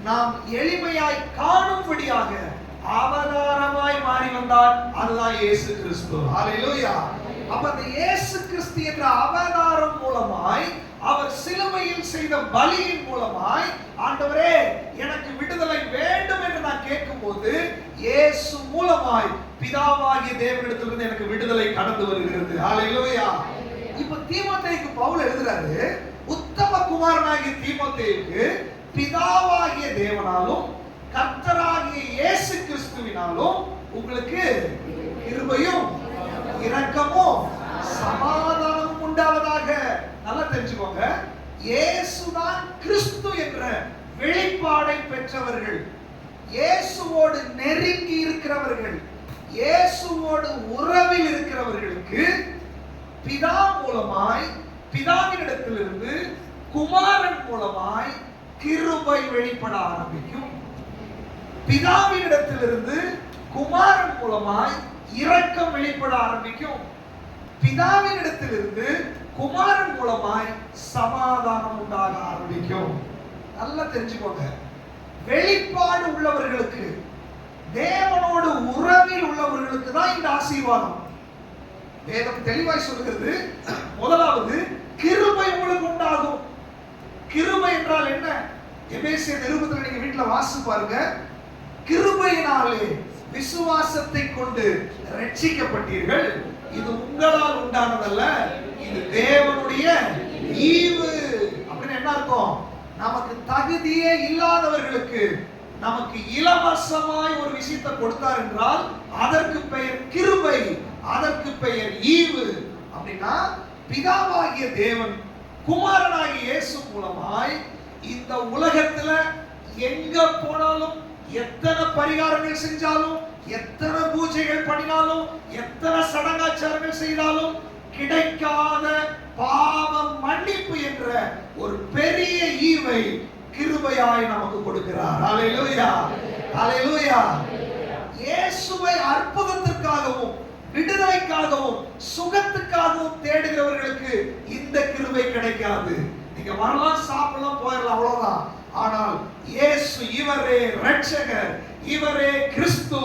நாம் எளிமையாய் காணும்படியாக அவதாரமாய் மாறி வந்தார். அதுதான் இயேசு கிறிஸ்து. ஹல்லேலூயா. அப்ப அந்த இயேசு கிறிஸ்து என்ற அவதாரம் மூலமாய், அவர் சிலுவையில் செய்த பலியின் மூலமாய், ஆண்டவரே எனக்கு விடுதலை வேண்டும் என்று நான் கேட்கும்போது இயேசு மூலமாய் பிதாவாகிய தேவனிடத்திலிருந்து எனக்கு விடுதலை கடந்து வருகிறது. ஹல்லேலூயா. இப்ப தீமோத்தேயுக்கு பவுல் எழுதுறாரு, உத்தம குமாரனாகிய தீமோத்தேயுக்கு பிதாவாகிய தேவனாலும் கர்த்தராகிய இயேசு கிறிஸ்துவினாலும் உங்களுக்கு கிருபையும் இரக்கமும் சமாதானமும் உண்டாவதாக. நல்லா தெரிஞ்சுக்கோங்க, இயேசுதான் கிறிஸ்து என்ற வெளிப்பாடை பெற்றவர்கள், இயேசுவோடு நெருங்கி இருக்கிறவர்கள், இயேசுவோடு உறவில் இருக்கிறவர்களுக்கு பிதா மூலமாய், பிதாவினிடத்திலிருந்து குமாரன் மூலமாய் கிருபை வெளிப்பட ஆரம்பிக்கும். பிதாவினிடத்திலிருந்து குமாரன் மூலமாய் இரக்கம் வெளிப்பட ஆரம்பிக்கும். பிதாவினிடத்திலிருந்து குமாரன் மூலமாய் சமாதானம் உண்டாக ஆரம்பிக்கும். நல்லா தெரிஞ்சுக்கோங்க, வெளிப்பாடு உள்ளவர்களுக்கு, தேவனோடு உறவில் உள்ளவர்களுக்கு தான் இந்த ஆசீர்வாதம். வேதம் தெளிவாய் சொல்கிறது, முதலாவது கிருபை உங்களுக்கு உண்டாகும். கிருபை என்றால் என்ன? எபேசியர் நிருபத்தில் நீங்க வீட்டுல வாசிச்சு பாருங்க. கிருபையினாலே விசுவாசத்தை கொண்டு ரட்சிக்கப்பட்டீர்கள், இது உங்களால் உண்டானதல்ல, இது தேவனுடைய ஈவு. அப்படின்னு என்ன அர்த்தம்? நமக்கு தகுதியே இல்லாதவர்களுக்கு நமக்கு இலவசமாய் ஒரு விஷயத்தை கொடுத்தார் என்றால் அதற்கு பெயர் கிருபை, அதற்கு பெயர் ஈவு. அப்படின்னா பிதாவாகிய தேவன் குமாரனாகிய இயேசு மூலமாய் இந்த உலகத்துல எங்க போனாலும், எத்தனை பரிகாரங்கள் செஞ்சாலும், எத்தனை பூஜைகள் பண்ணினாலும், எத்தனை சடங்காச்சாரங்கள் செய்தாலும் கிடைக்காத பாவ மன்னிப்பு என்ற ஒரு பெரிய ஈவை கிருபையாய் நமக்கு கொடுக்கிறார். ஹல்லேலூயா, ஹல்லேலூயா. இயேசுவை அற்புதத்திற்காகவும் விடுதலைக்காகவும் சுகத்துக்காகவும் தேடுகிறவர்களுக்கு இந்த கிருபை கிடைக்காது. நீங்க வரலாம், சாப்பிடலாம், போயிடலாம், அவ்வளவுதான். ஆனால் இயேசு இவரே இரட்சகர், இவரே கிறிஸ்து,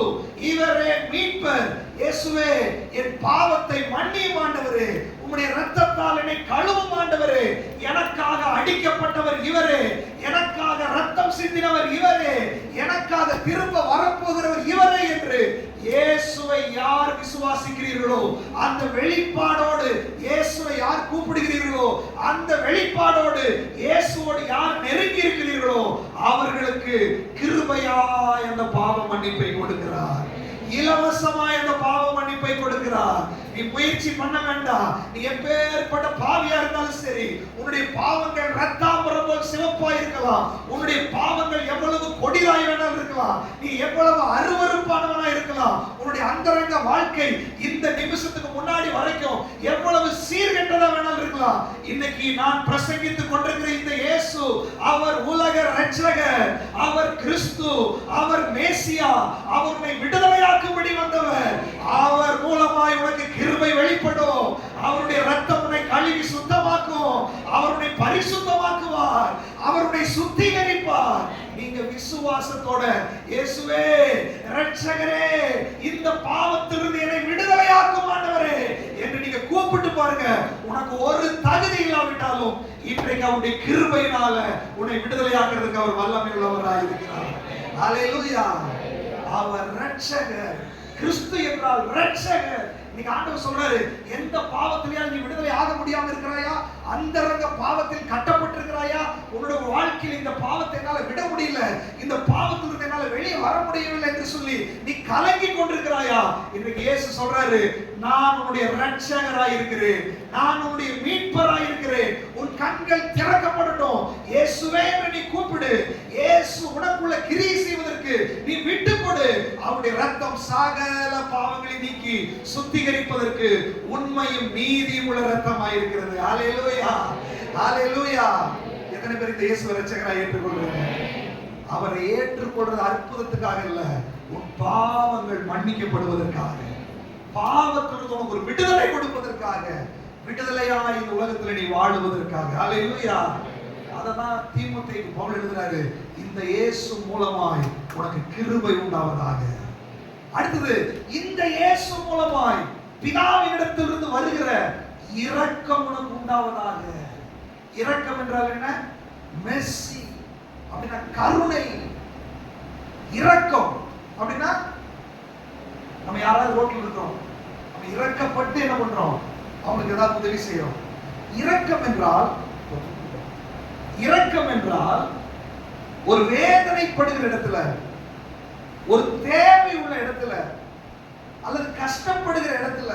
இவரே மீட்பர். இயேசுவே என் பாவத்தை மன்னியும் ஆண்டவரே, உம்முடைய இரத்தத்தால் என்னை கழுவும் ஆண்டவரே, எனக்காக அடிக்கப்பட்டவர் இவரே, எனக்காக இரத்தம் சிந்தினவர் இவரே, எனக்காக திரும்ப வரப்போகிறவர் இவரே என்று இயேசுவை யார் விசுவாசிக்கிறீர்களோ, அந்த வெளிப்பாடோடு இயேசுவை யார் கூப்பிடுகிறீர்களோ, அந்த வெளிப்பாடோடு இயேசுவோடு யார் நெருங்கி இருக்கிறீர்களோ அவர்களுக்கு கிருபையாய் அந்த பாவ மன்னிப்பை கொடுக்கிறார், இலவசமாய் அந்த பாவ மன்னிப்பை கொடுக்கிறார். நீ முயற்சி பண்ண வேண்டாம். நீ எப்பேற்பட்ட பாவியா இருந்தாலும் சரி, உன்னுடைய பாவங்கள் ரத்தாம்பரம் போல் சிவப்பா இருக்கலாம், உன்னுடைய பாவங்கள் எவ்வளவு கொடிதாய் வேணாலும் இருக்கலாம், நீ எவ்வளவு அருவருப்பானவனா இருக்கலாம், உன்னுடைய அந்தரங்க வாழ்க்கை இந்த நிமிஷத்துக்கு முன்னாடி வரைக்கும் எவ்வளவு சீர்கெட்டதா வேணாலும் இருக்கலாம். இன்னைக்கு நான் பிரசங்கித்துக் கொண்டிருக்கிற இந்த இயேசு, அவர் உலக இரட்சகர், அவர் கிறிஸ்து, அவர் மேசியா, அவரை விடுதலையாக்கும்படி வந்தவர். அவர் மூலமாய் உனக்கு கிருபை வெளிப்படும். அவருடைய இரத்தம் உன்னை கழுவி சுத்தமாக்கும், அவருடைய பரிசுத்தமாக்குவார், அவருடைய சுத்திகரிப்பார். நீங்க விசுவாசத்தோட இயேசுவே இரட்சகரே, இந்த பாவத்திலிருந்து என்னை விடுதலையாக்கும் ஆண்டவரே என்று நீங்க கூப்பிட்டு பாருங்க. உனக்கு ஒரு தகுதி இல்லாவிட்டாலும் இன்றைக்கு அவருடைய கிருபையினால உன்னை விடுதலையாக்குறதுக்கு அவர் வல்லமை உள்ளவராய் இருக்கிறார். ஹல்லேலூயா. அவர் இரட்சகர். கிறிஸ்து என்றால் இரட்சகர். நீங்க ஆண்டவர் சொல்றாரு, எந்த பாவத்திலேயே நீ விடுதலை ஆக முடியாம இருக்கிறாயா, அந்தரங்க பாவத்தில் கட்டப்பட்டிருக்கிறாயா, உன்னுடைய வாழ்க்கையில் இந்த பாவத்தை என்னால விட முடியல, இந்த பாவத்திலிருந்து என்னால வெளியே வர முடியவில்லை என்று சொல்லி நீ கலங்கி கொண்டிருக்கிறாயா, இன்றைக்கு இயேசு சொல்றாரு, நான் உன்னுடைய இரட்சகராய் இருக்கிறேன், நான் உன்னுடைய மீட்பராய் இருக்கிறேன். உன் கண்கள் திறக்கப்படட்டும், இயேசுவே என்று நீ கூப்பிடு. இயேசு உனக்குள்ள கிரியை செய்வதற்கு நீ விட்டு கொடு. அவருடைய இரத்தம் சகல பாவங்களை நீக்கி சுத்திகரிப்பதற்கு உண்மையும் நீதியும் உள்ள இரத்தமாய் இருக்கிறது. ஹல்லேலூயா, ஹல்லேலூயா. எத்தனை பேர் இந்த இயேசுவை இரட்சகராய் ஏற்றுக்கொள்றீங்க? அவரை ஏற்றுக்கொள்றது அற்புதத்துக்காக இல்ல, உன் பாவங்கள் மன்னிக்கப்படுவதற்காக, பாவத்திலிருந்து உனக்கு ஒரு விடுதலை கொடுப்பதற்காக, விடுதலையாய் இந்த உலகத்தில் நீ வாழுவதற்காக. ஹல்லேலூயா. அததான் தீமோத்தேயுக்கு பவுல் எழுதுறாரு, இந்த இயேசு மூலமாய் உனக்கு கிருபை உண்டாவதாக. அடுத்தது, இந்த இயேசு மூலமாய் பிதாவினிடத்திலிருந்து வருகிற இரக்கம் உனக்கு உண்டாவதாக. இரக்கம் என்றால் என்ன? மெர்சி அப்படின்னா கருணை. இரக்கம் அப்படின்னா நம்ம யாராவது ரோட்ல இருக்கிறோம், நம்ம இரக்கப்பட்டு என்ன பண்றோம், அவங்களுக்கு ஏதாவது உதவி செய்யறோம். இரக்கம் என்றால் ஒரு வேதனைப்படுகிற இடத்துல, ஒரு தேவை உள்ள இடத்துல, அல்லது கஷ்டப்படுகிற இடத்துல,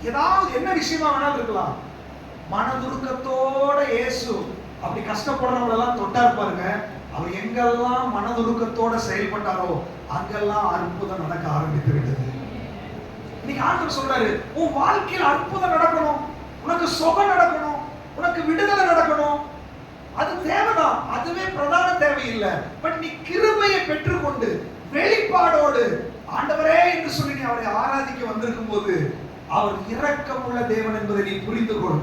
ஏதாவது என்ன விஷயமா வேணாலும் இருக்கலாம், மனதுருக்கத்தோட இயேசு அப்படி கஷ்டப்படுறவங்க எல்லாம் தொட்டார் பாருங்க. அவர் எங்கெல்லாம் மனதுருக்கத்தோட செயல்பட்டாரோ அங்கெல்லாம் அற்புதம் நடக்க ஆரம்பித்து விட்டது. இன்னைக்கு ஆண்டவர் சொல்றாரு, உன் வாழ்க்கையில் அற்புதம் நடக்கணும், உனக்கு சுகம் நடக்கணும், உனக்கு விடுதலை நடக்கணும். அது தேவைதான், அதுவே பிரதான தேவை இல்லை. பட் நீ கிருபையை பெற்றுக்கொண்டு வெளிப்பாடோடு ஆண்டவரே என்று சொல்லி நீ அவரை ஆராதிக்க வந்திருக்கும் போது அவர் இரக்கம் உள்ள தேவன் என்பதை நீ புரிந்து கொள்.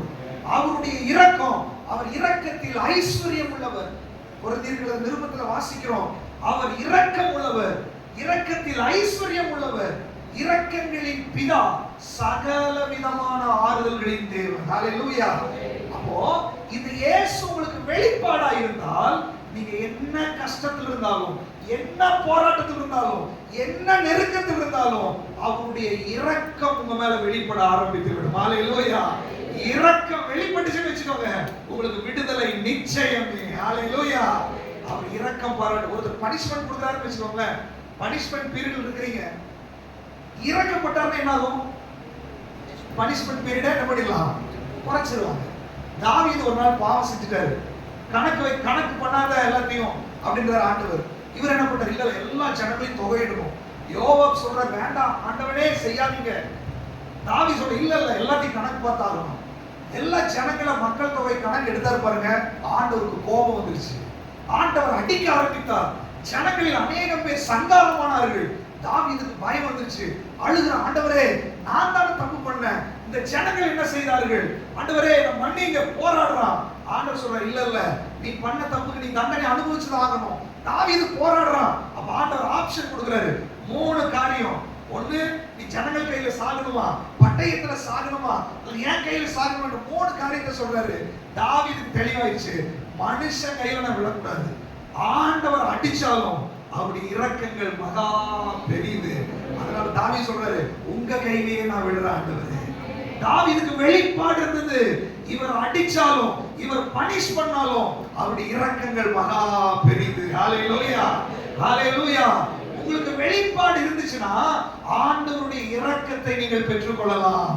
அவருடைய இரக்கம், அவர் இரக்கத்தில் ஐஸ்வர்யம் உள்ளவர். கொரிந்தியர் நிருபத்தில் வாசிக்கிறோம், அவர் இரக்கம் உள்ளவர், இரக்கத்தில் ஐஸ்வர்யம் உள்ளவர், இரக்கங்களின் பிதா, சகல விதமான ஆறுதல்களின் தேவன். ஹல்லேலூயா. அப்போ இந்த இயேசு உங்களுக்கு வெளிப்பாடா இருந்தால், நீங்க என்ன கஷ்டத்தில் இருந்தாலும், என்ன போராட்டத்தில் இருந்தாலும், என்ன நெருக்கத்தில் இருந்தாலும் அவருடைய இரக்கம் உங்க மேல வெளிப்பட ஆரம்பித்து விடும். ஹல்லேலூயா. இரக்கம் வெளிப்பட்டுச்சுன்னு வச்சுக்கோங்க, உங்களுக்கு விடுதலை நிச்சயமே. ஹல்லேலூயா. அவர் இரக்கம் பாராட்டு. ஒருத்தர் பனிஷ்மென்ட் கொடுக்குறாருன்னு வச்சுக்கோங்க, பனிஷ்மென்ட் பீரியட்ல இருக்கிறீங்க, இறக்கப்பட்டாருன்னா என்ன ஆகும்? பனிஷ்மென்ட் பீரியட என்ன பண்ணிடலாம்? குறைச்சிருவாங்க. தாவீது ஒரு நாள் பாவம் செஞ்சுட்டாரு, கணக்கு பண்ணாத எல்லாத்தையும் அப்படின்றார் ஆண்டவர். இவர் என்ன பண்றாரு? இல்ல எல்லா ஜனங்களையும் தொகையிடணும். யோவாப் சொல்ற, வேண்டாம் ஆண்டவனே செய்யாதீங்க. தாவீது சொல்ற, இல்ல எல்லாத்தையும் கணக்கு பார்த்தாகணும். எல்லா ஜனங்கள மக்கள் தொகை கணக்கு எடுத்தாரு பாருங்க. ஆண்டவருக்கு கோபம் வந்துருச்சு, ஆண்டவர் அடிக்க ஆரம்பித்தார். ஜனங்களில் அநேகம் பேர் சங்காரமானார்கள். தாவீதுக்கு பயம் வந்துருச்சு, அழுகிற, ஆண்டவரே நான் தானே தப்பு பண்ணேன், இந்த ஜனங்கள் என்ன செய்தார்கள், ஆண்டவரே நம்ம மன்னிங்க, போராடுறான். ஆண்டவர் சொல்ற, இல்ல நீ பண்ண தப்புக்கு நீ தண்டனை அனுபவிச்சுதான் ஆகணும். தாவீது போராடுறான். அப்ப ஆண்டவர் ஆப்ஷன் கொடுக்குறாரு, 3 காரியம். ஒண்ணு, நீ ஜனங்கள் கையில சாகணுமா, பட்டயத்துல சாகணுமா, என் கையில சாகணுமா, 3 காரியத்தை சொல்றாரு. தாவீதுக்கு தெளிவாயிடுச்சு, மனுஷன் கையில நான் விழக்கூடாது, ஆண்டவர் அடிச்சாலும் அவருடைய இரக்கங்கள் மகா பெரியது. அதனால தாவீது சொல்றாரு, உங்க கையிலேயே நான் விழுறேன் ஆண்டவரே. தாவீதுக்கு வெளிப்பாடு இருந்தது, இவர் அடிச்சாலும் இவர் பனிஷ் பண்ணாலும் அவருடைய இரக்கங்கள் மகா பெரியது. ஹல்லேலூயா, ஹல்லேலூயா. உங்களுக்கு வெளிப்பாடு இருந்துச்சுன்னா ஆண்டவருடைய இரக்கத்தை நீங்கள் பெற்றுக்கொள்ளலாம்,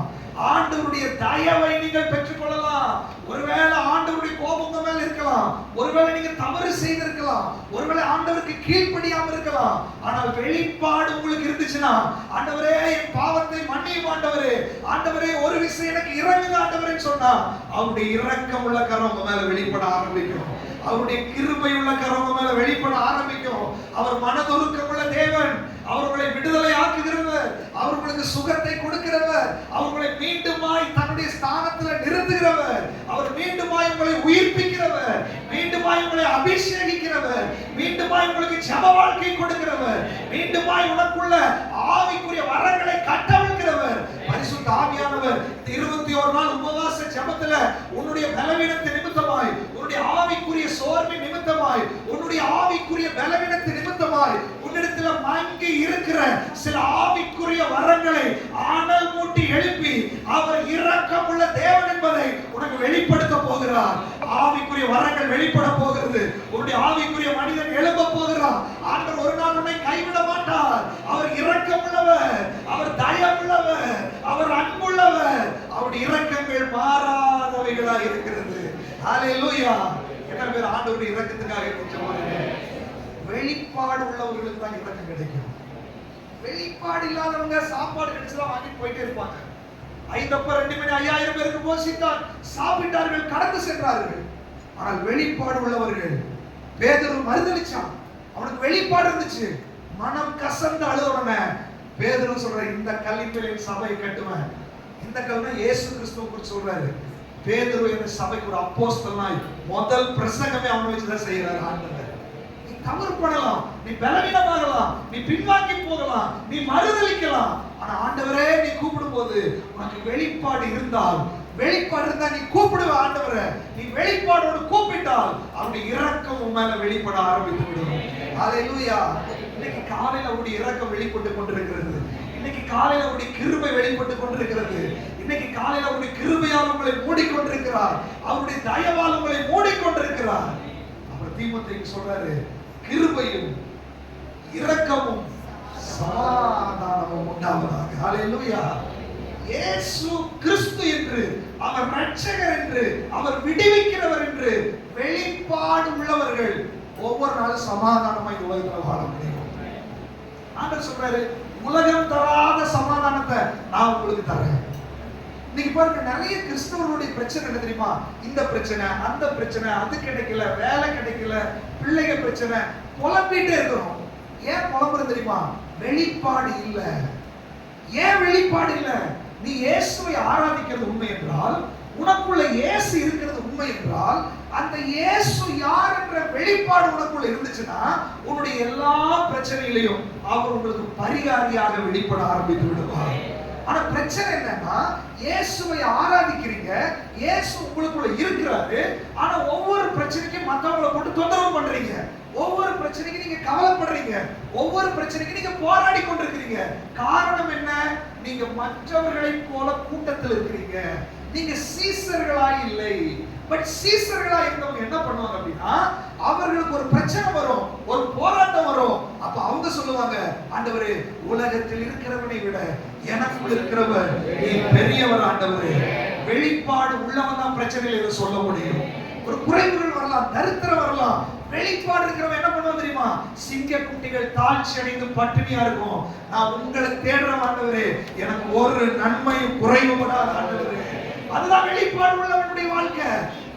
ஆண்டவருடைய தயவை நீங்கள் பெற்றுக்கொள்ளலாம். ஒருவேளை ஆண்டவருடைய கோபம் உங்க மேல இருக்கலாம், ஒருவேளை நீங்க தவறு செய்திருக்கலாம், ஒருவேளை ஆண்டவருக்கு கீழ்ப்படியாம இருக்கலாம். ஆனால் வெளிப்பாடு உங்களுக்கு இருந்துச்சுன்னா, ஆண்டவரே என் பாவத்தை மன்னியும் ஆண்டவரே, ஆண்டவரே ஒரு விஷயம் எனக்கு இறங்குங்க ஆண்டவரேன்னு சொன்னா அவருடைய இரக்கம் உள்ள கரம் உங்க மேல வெளிப்பட ஆரம்பிக்கும், அவருடைய கிருபை உள்ள கரம் உங்க மேல வெளிப்பட ஆரம்பிக்கும். அவர் மனதுருக்கம் உள்ள தேவன், அவர்களை விடுதலை ஆக்குகிறவர், அவர்களுக்கு சுகத்தை கொடுக்கிறவர், அவர்களை மீண்டுமாய் தன்னுடைய ஸ்தானத்தில் நிறுத்துகிறவர், அவர் மீண்டுமாய் உங்களை உயிர்ப்பிக்கிறவர், மீண்டுமாய் உங்களை அபிஷேகிக்கிறவர், மீண்டுமாய் உங்களுக்கு ஜெப வாழ்க்கை கொடுக்கிறவர், மீண்டுமாய் உனக்குள்ள ஆவிக்குரிய வரங்களை கட்டவிழ்க்கிறவர். பரிசுத்த ஆவியானவர் 21 நாள் உபவாச ஜெபத்துல உன்னுடைய பலவீனத்தின் நிமித்தமாய், உன்னுடைய ஆவிக்குரிய சோர்வின் நிமித்தமாய், உன்னுடைய ஆவிக்குரிய பலவீனத்தின் நிமித்தமாய் உன்னிடத்துல மங்கி இருக்கிற சில ஆவிக்குரிய வரங்களை ஆனல் மூட்டி எழுப்பி அவர் இரக்கமுள்ள தேவன் என்பதை உனக்கு வெளிப்படுத்த போகிறார். ஆவிக்குரிய வரங்கள் வெளிப்பட போகிறது, உன்னுடைய ஆவிக்குரிய மனிதன் எழும்ப போகிறார். ஆண்டவர் ஒரு நாள் உன்னை கைவிட மாட்டார். அவர் இரக்கமுள்ளவர், அவர் தயவுள்ளவர், அவர் அன்புள்ளவர், அவருடைய இரக்கங்கள் மாறாதவைகளா இருக்கிறது. ஹல்லேலூயா. எத்தனை பேர் ஆண்டவருடைய இரக்கத்துக்காக நிச்சயமாக? வெளிப்பாடு உள்ளவர்களுக்கு தான் இரக்கம் கிடைக்கும். வெளிப்பாடு இல்லாதவங்க சாப்பாடு கிடைச்சதா வாங்கிட்டு போயிட்டே இருப்பாங்க. 5 அப்ப 2 மணி 5000 பேருக்கு போஷித்தார், சாப்பிட்டார்கள், கடந்து சென்றார்கள். ஆனால் வெளிப்பாடு உள்ளவர்கள், பேதுரு மறுதலிச்சான், அவனுக்கு வெளிப்பாடு இருந்துச்சு, மனம் கசந்து அழுத உடனே பேதுரு சொல்ற, இந்த கல்லின் சபை கட்டுவேன். இந்த கல்னா இயேசு கிறிஸ்துவை குறித்து சொல்றாரு. பேதுரு இந்த சபைக்கு ஒரு அப்போஸ்தலனாய் முதல் பிரசங்கமே அவனை வச்சுதான் செய்யறாரு ஆண்டவர். தவறு பண்ணலாம், நீ பலவீனமாகலாம், நீ பின்வாங்கி போகலாம், நீ மறுதலிக்கலாம். ஆனா ஆண்டவரே நீ கூப்பிடும் போது உனக்கு வெளிப்பாடு இருந்தால், வெளிப்பாடு இருந்தா நீ கூப்பிடுவ ஆண்டவரே. நீ வெளிப்பாடோடு கூப்பிட்டால் அவருடைய இரக்கம் உன் மேல வெளிப்பட ஆரம்பித்து விடும். ஹல்லேலூயா. இன்னைக்கு காலையில அவருடைய இரக்கம் வெளிப்பட்டு கொண்டிருக்கிறது, இன்னைக்கு காலையில அவருடைய கிருபை வெளிப்பட்டு கொண்டிருக்கிறது. இன்னைக்கு காலையில அவருடைய கிருபையால் உங்களை மூடிக்கொண்டிருக்கிறார், அவருடைய தயவால் உங்களை மூடிக்கொண்டிருக்கிறார். அப்புறம் தீமோத்தேயுக்கு சொல்றாரு, கிருபையும் இரக்கமும் சமாதானமும் உண்டாவதாக. ஹல்லேலூயா. இயேசு கிறிஸ்து என்று, அவர் இரட்சகர் என்று, அவர் விடுவிக்கிறவர் என்று வெளிப்பாடு உள்ளவர்கள் ஒவ்வொரு நாளும் சமாதானமா இந்த உலகத்துல வாழ முடியும். ஆண்டவர் சொல்றாரு, உலகம் தராத சமாதானத்தை நான் உங்களுக்கு தரேன். இன்னைக்கு பாருங்க, நிறைய கிறிஸ்தவர்களுடைய பிரச்சனை என்ன தெரியுமா? இந்த பிரச்சனை, அந்த பிரச்சனை, அது கிடைக்கல, வேலை கிடைக்கல, பிள்ளைங்க பிரச்சனை, புலம்பிட்டே இருக்கிறோம். ஏன் புலம்புறது தெரியுமா? வெளிப்பாடு இல்ல. ஏன் வெளிப்பாடு இல்ல? நீ இயேசுவை ஆராதிக்கிறது உண்மை என்றால், உனக்குள்ள இயேசு இருக்கிறது உண்மை என்றால், அந்த இயேசு யார் என்ற வெளிப்பாடு உனக்குள்ள இருந்துச்சுன்னா, உன்னுடைய எல்லா பிரச்சனைகளையும் அவர் உங்களுக்கு பரிகாரியாக வெளிப்பட ஆரம்பித்து விடுவார். ஆனா பிரச்சனை என்னன்னா, இயேசுவை ஆராதிக்கிறீங்க, இயேசு உங்களுக்குள்ள இருக்கிறாரு, ஆனா ஒவ்வொரு பிரச்சனைக்கும் மத்தவங்களை போட்டு தொந்தரவு பண்றீங்க, ஒவ்வொரு பிரச்சனைக்கு நீங்க கவலைப்படுறீங்க, ஒவ்வொரு பிரச்சனைக்கு நீங்க போராடி கொண்டிருக்கிறீங்க. காரணம் என்ன? நீங்க மற்றவர்களை போல கூட்டத்தில் இருக்கிறீங்க. நீங்க சீசர்களாய் இல்லை. பட் சீசர்களா இருந்தவங்க என்ன பண்ணுவாங்க அப்படின்னா, அவர்களுக்கு ஒரு பிரச்சனை வரும், ஒரு போராட்டம் வரும். அப்ப அவங்க சொல்லுவாங்க, ஆண்டவரே, உலகத்தில் இருக்கிறவனை விட எனக்குள் இருக்கிறவர் நீ பெரியவர் ஆண்டவரே. வெளிப்பாடு உள்ளவன் தான் பிரச்சனையில இதை சொல்ல முடியும். ஒரு குறைவுகள் வரலாம், தரித்திரம் வரலாம், வெளிப்பாடு இருக்கிறவன் என்ன பண்ணுவான் தெரியுமா? சிங்க குட்டிகள் தாழ்ச்சி அடைந்து பட்டினியா இருக்கும். நான் உங்களை தேடுறேன் ஆண்டவரே, எனக்கு ஒரு நன்மையும் குறைவுபடாத ஆண்டவரே. அதுதான் வெளிப்பாடு உள்ளவனுடைய வாழ்க்கை.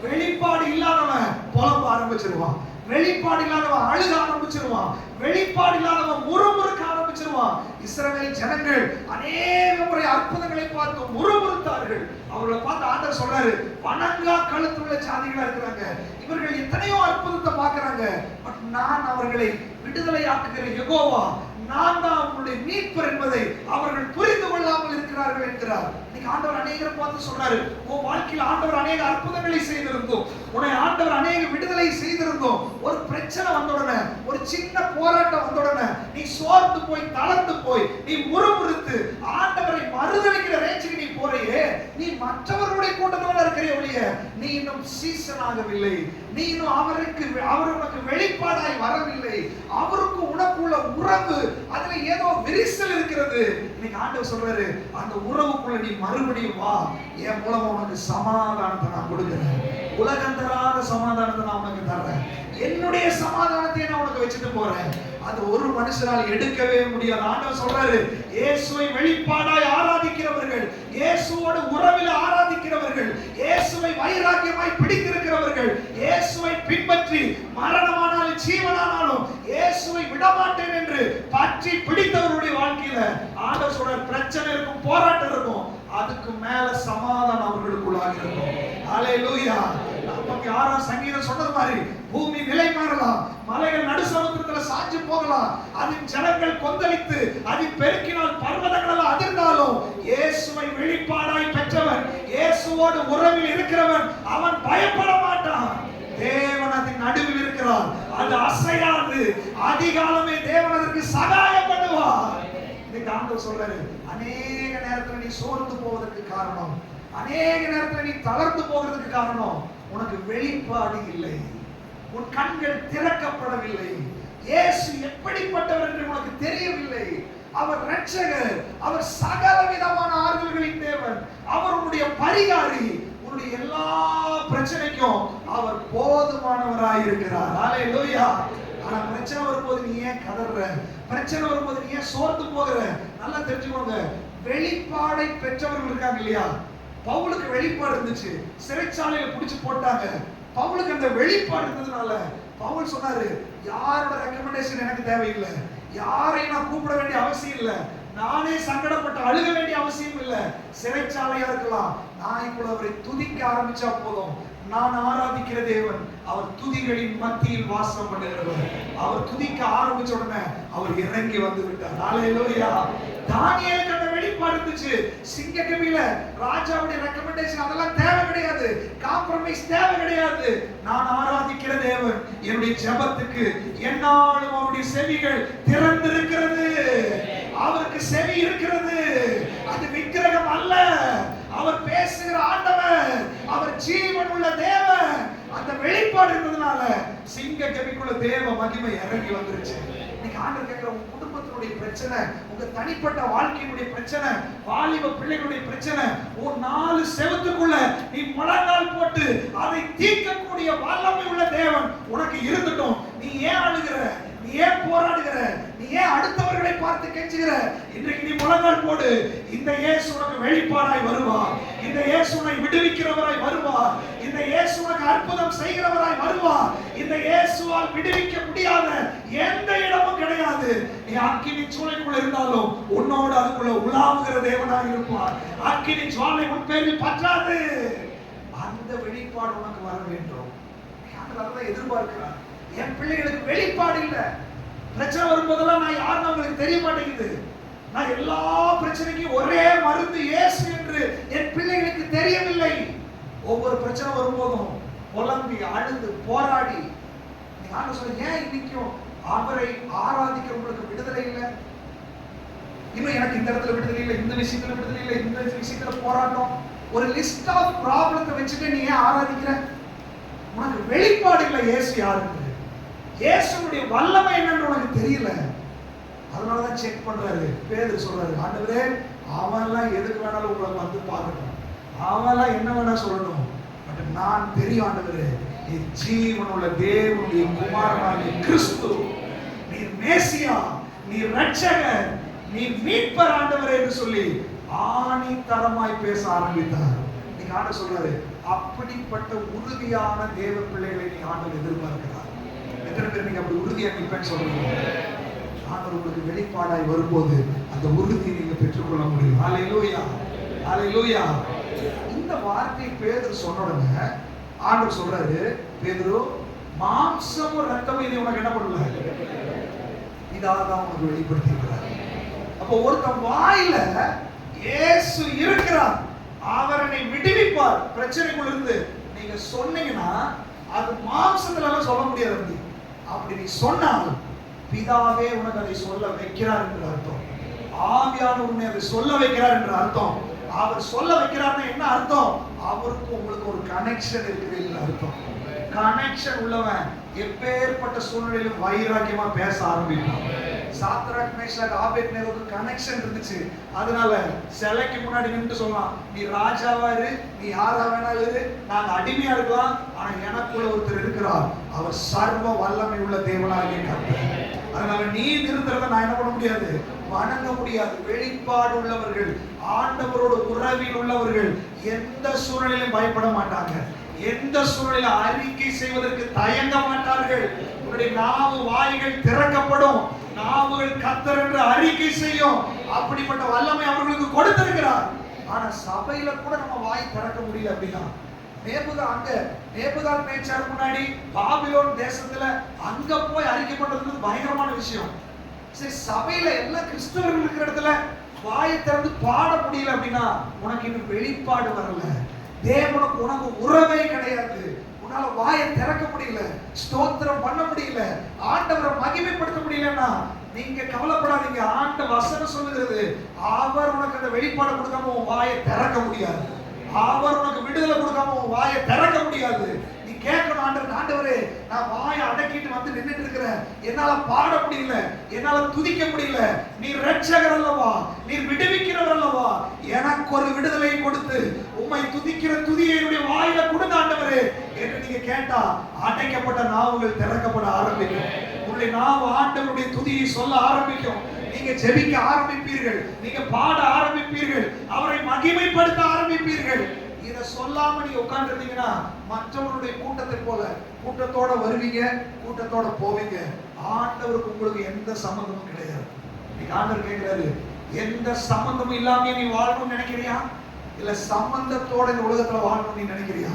வெளிப்பாடு இல்லாதவன் புலம்ப ஆரம்பிச்சிருவான், வெளிப்பாடு இல்லாதவன் அழுக ஆரம்பிச்சிருவான், வெளிப்பாடு இல்லாதவன் முறுமுறுக்க ஆரம்பிச்சிருவான். இஸ்ரவேல் ஜனங்கள் அநேக முறை அற்புதங்களை பார்த்து முறுமுறுத்தார்கள். அவர்களை பார்த்து ஆண்டவர் சொல்றாரு, வணங்கா கழுத்துள்ள ஜாதிகளா இருக்கிறாங்க, இவர்கள் எத்தனையோ அற்புதத்தை பார்க்கறாங்க, பட் நான் அவர்களை விடுதலை ஆக்குகிற யெகோவா, நான் தான் அவங்களுடைய மீட்பர் என்பதை அவர்கள் புரிந்து கொள்ளாமல் இருக்கிறார்கள் என்கிறார். இன்னைக்கு ஆண்டவர் அநேகரை பார்த்து சொல்றாரு, உன் வாழ்க்கையில் ஆண்டவர் அநேக அற்புதங்களை செய்திருந்தோம், உன்னை ஆண்டவர் அநேக விடுதலை செய்திருந்தோம். ஒரு பிரச்சனை வந்த உடனே, ஒரு சின்ன போராட்டம் வந்த உடனே நீ சோர்ந்து போய், தளர்ந்து போய், நீ முறுமுறுத்து ஆண்டவரை மறுதலிக்கிற ரேஞ்சுக்கு நீ போறியே, நீ மற்றவர்களுடைய கூட்டத்தோட இருக்கிற ஒழிய நீ இன்னும் சீசன் ஆகவில்லை, நீ இன்னும் அவர் உனக்கு வெளிப்பாடாய் வரவில்லை. அவருக்கு உனக்குள்ள உறவு, அதுல ஏதோ விரிசல் இருக்கிறது. இன்னைக்கு ஆண்டவர் சொல்றாரு, அந்த உறவுக்குள்ள நீ மறுபடியும் வா, என் மூலமா உனக்கு சமாதானத்தை நான் கொடுக்கிறேன். உலகம் தராத சமாதானத்தை நான் உனக்கு தர்றேன். என்னுடைய சமாதானத்தை நான் உனக்கு வச்சுட்டு போறேன். அது ஒரு மனுஷனால் எடுக்கவே முடியாது. ஆண்டவர் சொல்றாரு, இயேசுவை வெளிப்பாடாய் ஆராதிக்கிறவர்கள், இயேசுவோடு உறவில் ஆராதிக்கிறவர்கள், இயேசுவை வைராக்கியமாய் பிடித்திருக்கிறவர்கள், இயேசுவை பின்பற்றி மரணமானாலும் ஜீவனானாலும் இயேசுவை விடமாட்டேன் என்று பற்றி பிடித்தவருடைய வாழ்க்கையில ஆண்டவர் சொல்றார், பிரச்சனை இருக்கும், போராட்டம் இருக்கும், அதுக்கு மேல சமாதானம் அவர்களுக்குள்ளாக இருக்கும். ஹல்லேலூயா. நமக்கு 6ஆம் சங்கீதம் சொன்னது மாதிரி, பூமி நிலை மாறலாம், மலைகள் நடு சமுத்திரத்துல சாஞ்சு போகலாம், அதின் ஜனங்கள் கொந்தளித்து அதின் பெருக்கினால் பர்வதங்கள் அதிர்ந்தாலும், இயேசுவை வெளிப்பாடாய் பெற்றவன், இயேசுவோடு உறவில் இருக்கிறவன், அவன் பயப்பட மாட்டான். தேவன் அதன் நடுவில் இருக்கிறார், அது அசையாது. அதிகாலமே தேவன் அதற்கு சகாயம் பண்ணுவார். இன்னைக்கு ஆண்டவர் சொல்றாரு, அநேக நேரத்துல நீ சோர்ந்து போவதற்கு காரணம், அநேக நேரத்துல நீ தளர்ந்து போகிறதுக்கு காரணம், உனக்கு வெளிப்பாடு இல்லை, உன் கண்கள் திறக்கப்படவில்லை. இயேசு எப்படிப்பட்டவர் என்று உனக்கு தெரியவில்லை. அவர் இரட்சகர், அவர் சகல விதமான ஆறுதல்களின் தேவன், அவர் உன்னுடைய பரிகாரி, உன்னுடைய எல்லா பிரச்சனைக்கும் அவர் போதுமானவராய் இருக்கிறார். ஹல்லேலூயா. ஆனா பிரச்சனை வரும்போது நீ ஏன் கதற? பிரச்சனை வரும்போது நீ ஏன் சோர்ந்து போகிற? நல்லா தெரிஞ்சுக்கோங்க, வெளிப்பாடை பெற்றவர்கள் இருக்காங்க இல்லையா? பவுலுக்கு வெளிப்பாடு இருந்துச்சு, சிறைச்சாலையில புடிச்சு போட்டாங்க. பவுலுக்கு அந்த வெளிப்பாடு இருந்ததுனால பவுல் சொன்னாரு, யாரோட ரெக்கமெண்டேஷன் எனக்கு தேவையில்லை, யாரையும் நான் கூப்பிட வேண்டிய அவசியம் இல்லை, நானே சங்கடப்பட்டு அழுக வேண்டிய அவசியம் இல்லை. சிறைச்சாலையா இருக்கலாம், நான் இப்ப அவரை துதிக்க ஆரம்பிச்சா போதும். நான் ஆராதிக்கிற தேவன் அவர் துதிகளின் மத்தியில் வாசம் பண்ணுகிறவர். அவர் துதிக்க ஆரம்பிச்ச உடனே அவர் இறங்கி வந்து விட்டார். ஹல்லேலூயா. தானியேலுக்கு அந்த வெளிப்பாடு இருந்துச்சு. சிங்கக்கபில ராஜாவுடைய ரெக்கமெண்டேஷன் அதெல்லாம் தேவை கிடையாது, காம்ப்ரமைஸ் தேவை கிடையாது. நான் ஆராதிக்கிற தேவன், என்னுடைய ஜெபத்துக்கு என்னாலும் அவருடைய செவிகள் திறந்திருக்கிறது, அவருக்கு செவி இருக்கிறது. அது விக்கிரகம் அல்ல, அவர் பேசுகிற ஆண்டவர், அவர் ஜீவன் உள்ள தேவன். அந்த வெளிப்பாடு இருந்ததுனால சிங்க கவிக்குள்ள தேவ மகிமை இறங்கி வந்துருச்சு. இன்னைக்கு ஆண்டவர் கேட்கிற உங்க குடும்பத்தினுடைய பிரச்சனை, உங்க தனிப்பட்ட வாழ்க்கையினுடைய பிரச்சனை, வாலிப பிள்ளைகளுடைய பிரச்சனை, ஒரு 4 செவத்துக்குள்ள நீ முழங்கால் போட்டு அதை தீர்க்கக்கூடிய வல்லமை உள்ள தேவன் உனக்கு இருந்துட்டோம். நீ ஏன் அழுகிற? நீ ஏன் போராடுகிற? நீ ஏன் அடுத்தவர்களை பார்த்து கெஞ்சுகிற? இன்றைக்கு நீ முழங்கால் போடு. இந்த இயேசு உனக்கு வெளிப்பாடாய் வருவார். இந்த இயேசு உன்னை விடுவிக்கிறவராய் வருவார். இந்த இயேசு உனக்கு அற்புதம் செய்கிறவராய் வருவார். இந்த இயேசுவால் விடுவிக்க முடியாத எந்த இடமும் கிடையாது. நீ அக்கினி சூளைக்குள்ள இருந்தாலும் உன்னோடு அதுக்குள்ள உலாவுகிற தேவனாய் இருப்பார். அக்கினி ஜுவாலை உன் பேரில் பற்றாது. அந்த வெளிப்பாடு உனக்கு வர வேண்டும். யாரெல்லாம் எதிர்பார்க்கிறார்? என் பிள்ளைகளுக்கு வெளிப்பாடு இல்ல. பிரச்சனை வரும்போதெல்லாம் நான் யாருன்னு அவங்களுக்கு தெரிய மாட்டேங்குது. நான் எல்லா பிரச்சனைக்கும் ஒரே மருந்து இயேசு என்று என் பிள்ளைகளுக்கு தெரியவில்லை. ஒவ்வொரு பிரச்சனை வரும்போதும் புலம்பி அழுது போராடி நீங்க சொல்ல, ஏன் இன்னைக்கும் அவரை ஆராதிக்கிறவங்களுக்கு விடுதலை இல்லை? இன்னும் எனக்கு இந்த இடத்துல விடுதலை இல்லை, இந்த விஷயத்துல விடுதலை இல்லை, இந்த விஷயத்துல போராட்டம். ஒரு லிஸ்ட் ஆஃப் ப்ராப்ளத்தை வச்சுட்டு நீ ஏன் ஆராதிக்கிற? உனக்கு வெளிப்பாடு இல்லை இயேசு யாருக்கு, இயேசுனுடைய வல்லமை என்னன்னு உனக்கு தெரியல. அதனாலதான் செக் பண்றாரு. பேதுரு சொல்றாரு, ஆண்டவரே அவன்லாம் எதுக்கு வேணாலும் உங்களை வந்து பார்க்கணும், அவன்லாம் என்ன வேணா சொல்லணும், பட் நான் தெரியும் ஆண்டவரே, நீ ஜீவனுள்ள தேவனுடைய குமாரனாகிய கிறிஸ்து, நீ மேசியா, நீ ரட்சகர், நீ மீட்பர் ஆண்டவரே என்று சொல்லி ஆணித்தரமாய் பேச ஆரம்பித்தார். நீங்க ஆண்டவர் சொல்றாரு, அப்படிப்பட்ட உறுதியான தேவ பிள்ளைகளை நீ ஆண்டவர் எதிர்பார்க்கிறார். எத்தனை பேர் நீங்க அப்படி உறுதியா நிற்பேன்னு சொல்றீங்க? ஆண்டவர் உங்களுக்கு வெளிப்பாடாய் வரும்போது அந்த உறுதியை நீங்க பெற்றுக்கொள்ள முடியும். ஹல்லேலூயா, ஹல்லேலூயா. இந்த வார்த்தை பேதுரு சொன்ன உடனே ஆண்டவர் சொல்றாரு, பேதுரு, மாம்சமும் ரத்தமும் இதை உனக்கு என்ன பண்ணல, இதான் உனக்கு வெளிப்படுத்தி இருக்கிறார். அப்போ ஒருத்தன் வாயில இயேசு இருக்கிறார், அவரை விடுவிப்பார் பிரச்சனைக்குள்ள இருந்து நீங்க சொன்னீங்கன்னா அது மாம்சத்துல எல்லாம் சொல்ல முடியாது. அப்படி நீ சொன்னால் பிதாவே உனக்கு அதை சொல்ல வைக்கிறார் என்று அர்த்தம். ஆவியான உன்னை அதை சொல்ல வைக்கிறார் என்று அர்த்தம். அவர் சொல்ல வைக்கிறார்னா என்ன அர்த்தம்? அவருக்கு உங்களுக்கு ஒரு கனெக்ஷன் இருக்குது என்று அர்த்தம். கனெக்ஷன் உள்ளவன் எப்பேற்பட்ட சூழ்நிலையிலும் வைராக்கியமா பேச ஆரம்பிப்பான். சாத்ராக் மேஷாக் ஆபேத்நேகோவுக்கு கனெக்ஷன் இருந்துச்சு. அதனால சிலைக்கு முன்னாடி நின்று சொல்லலாம், நீ ராஜாவா இரு, நீ யாரா வேணாலும் இரு, நாங்க அடிமையா இருக்கலாம், ஆனா எனக்குள்ள ஒருத்தர் இருக்கிறார், அவர் சர்வ வல்லமை உள்ள தேவனாகிய கர்த்தர். அதனால நீ நிறுத்துறத நான் என்ன பண்ண முடியாது, வணங்க முடியாது. வெளிப்பாடு உள்ளவர்கள், ஆண்டவரோட உறவில் உள்ளவர்கள் எந்த சூழ்நிலையிலும் பயப்பட மாட்டாங்க. எந்த சூழ்நிலை அறிக்கை செய்வதற்கு தயங்க மாட்டார்கள். உங்களுடைய நாவு வாய்கள் திறக்கப்படும், நாவுகள் கர்த்தர் என்று அறிக்கை செய்யும். அப்படிப்பட்ட வல்லமை அவர்களுக்கு கொடுத்திருக்கிறார். ஆனா சபையில கூட நம்ம வாய் திறக்க முடியல. அப்படின்னா நேபுகாத் நேச்சார் முன்னாடி பாபிலோன் தேசத்துல அங்க போய் அறிக்கை பண்றது பயங்கரமான விஷயம். சரி, சபையில எல்லாம் கிறிஸ்தவர்கள் இருக்கிற இடத்துல வாயை திறந்து பாட முடியல அப்படின்னா உனக்கு இன்னும் வெளிப்பாடு வரல. தேவனுக்கு உனக்கு உறவே கிடையாது. உன்னால வாயை திறக்க முடியல, ஸ்தோத்திரம் பண்ண முடியல, ஆண்டவரை மகிமைப்படுத்த முடியலன்னா நீங்க கவலைப்படாதீங்க. ஆண்ட வசனம் சொல்லுகிறது, அவர் உனக்கு அந்த வெளிப்பாடு கொடுக்காம உன் வாயை திறக்க முடியாது. அவர் உனக்கு விடுதலை கொடுக்காம உன் வாயை திறக்க முடியாது. நீ கேட்கணும், ஆண்டவரே நான் வாயை அடக்கிட்டு வந்து நின்றுட்டு இருக்கிறேன், என்னால பாட முடியல, என்னால துதிக்க முடியல, நீ ரட்சகர் அல்லவா, நீ விடுவிக்கிறவர் அல்லவா, எனக்கு ஒரு விடுதலை கொடுத்து உம்மை துதிக்கிற துதியை என்னுடைய வாயில கொடுங்க ஆண்டவரே என்று நீங்க கேட்டா அடைக்கப்பட்ட நாவுகள் திறக்கப்பட ஆரம்பிக்கும். உங்களுடைய நாவு ஆண்டவருடைய துதியை சொல்ல ஆரம்பிக்கும். நீங்க ஜெபிக்க ஆரம்பிப்பீர்கள், நீங்க பாட ஆரம்பிப்பீர்கள், அவரை மகிமைப்படுத்த ஆரம்பிப்பீர்கள். இத சொல்லாம நீங்க உட்கார்ந்துருந்தீங்கன்னா மற்றவருடைய கூட்டத்தை போல கூட்டத்தோட வருவீங்க, கூட்டத்தோட போவீங்க. ஆண்டவருக்கு உங்களுக்கு எந்த சம்பந்தமும் கிடையாது. நீங்க ஆண்டவர் கேட்கிறாரு, எந்த சம்பந்தமும் இல்லாம நீ வாழணும்னு நினைக்கிறியா, இல்ல சம்பந்தத்தோட இந்த உலகத்துல வாழணும்னு நீ நினைக்கிறியா?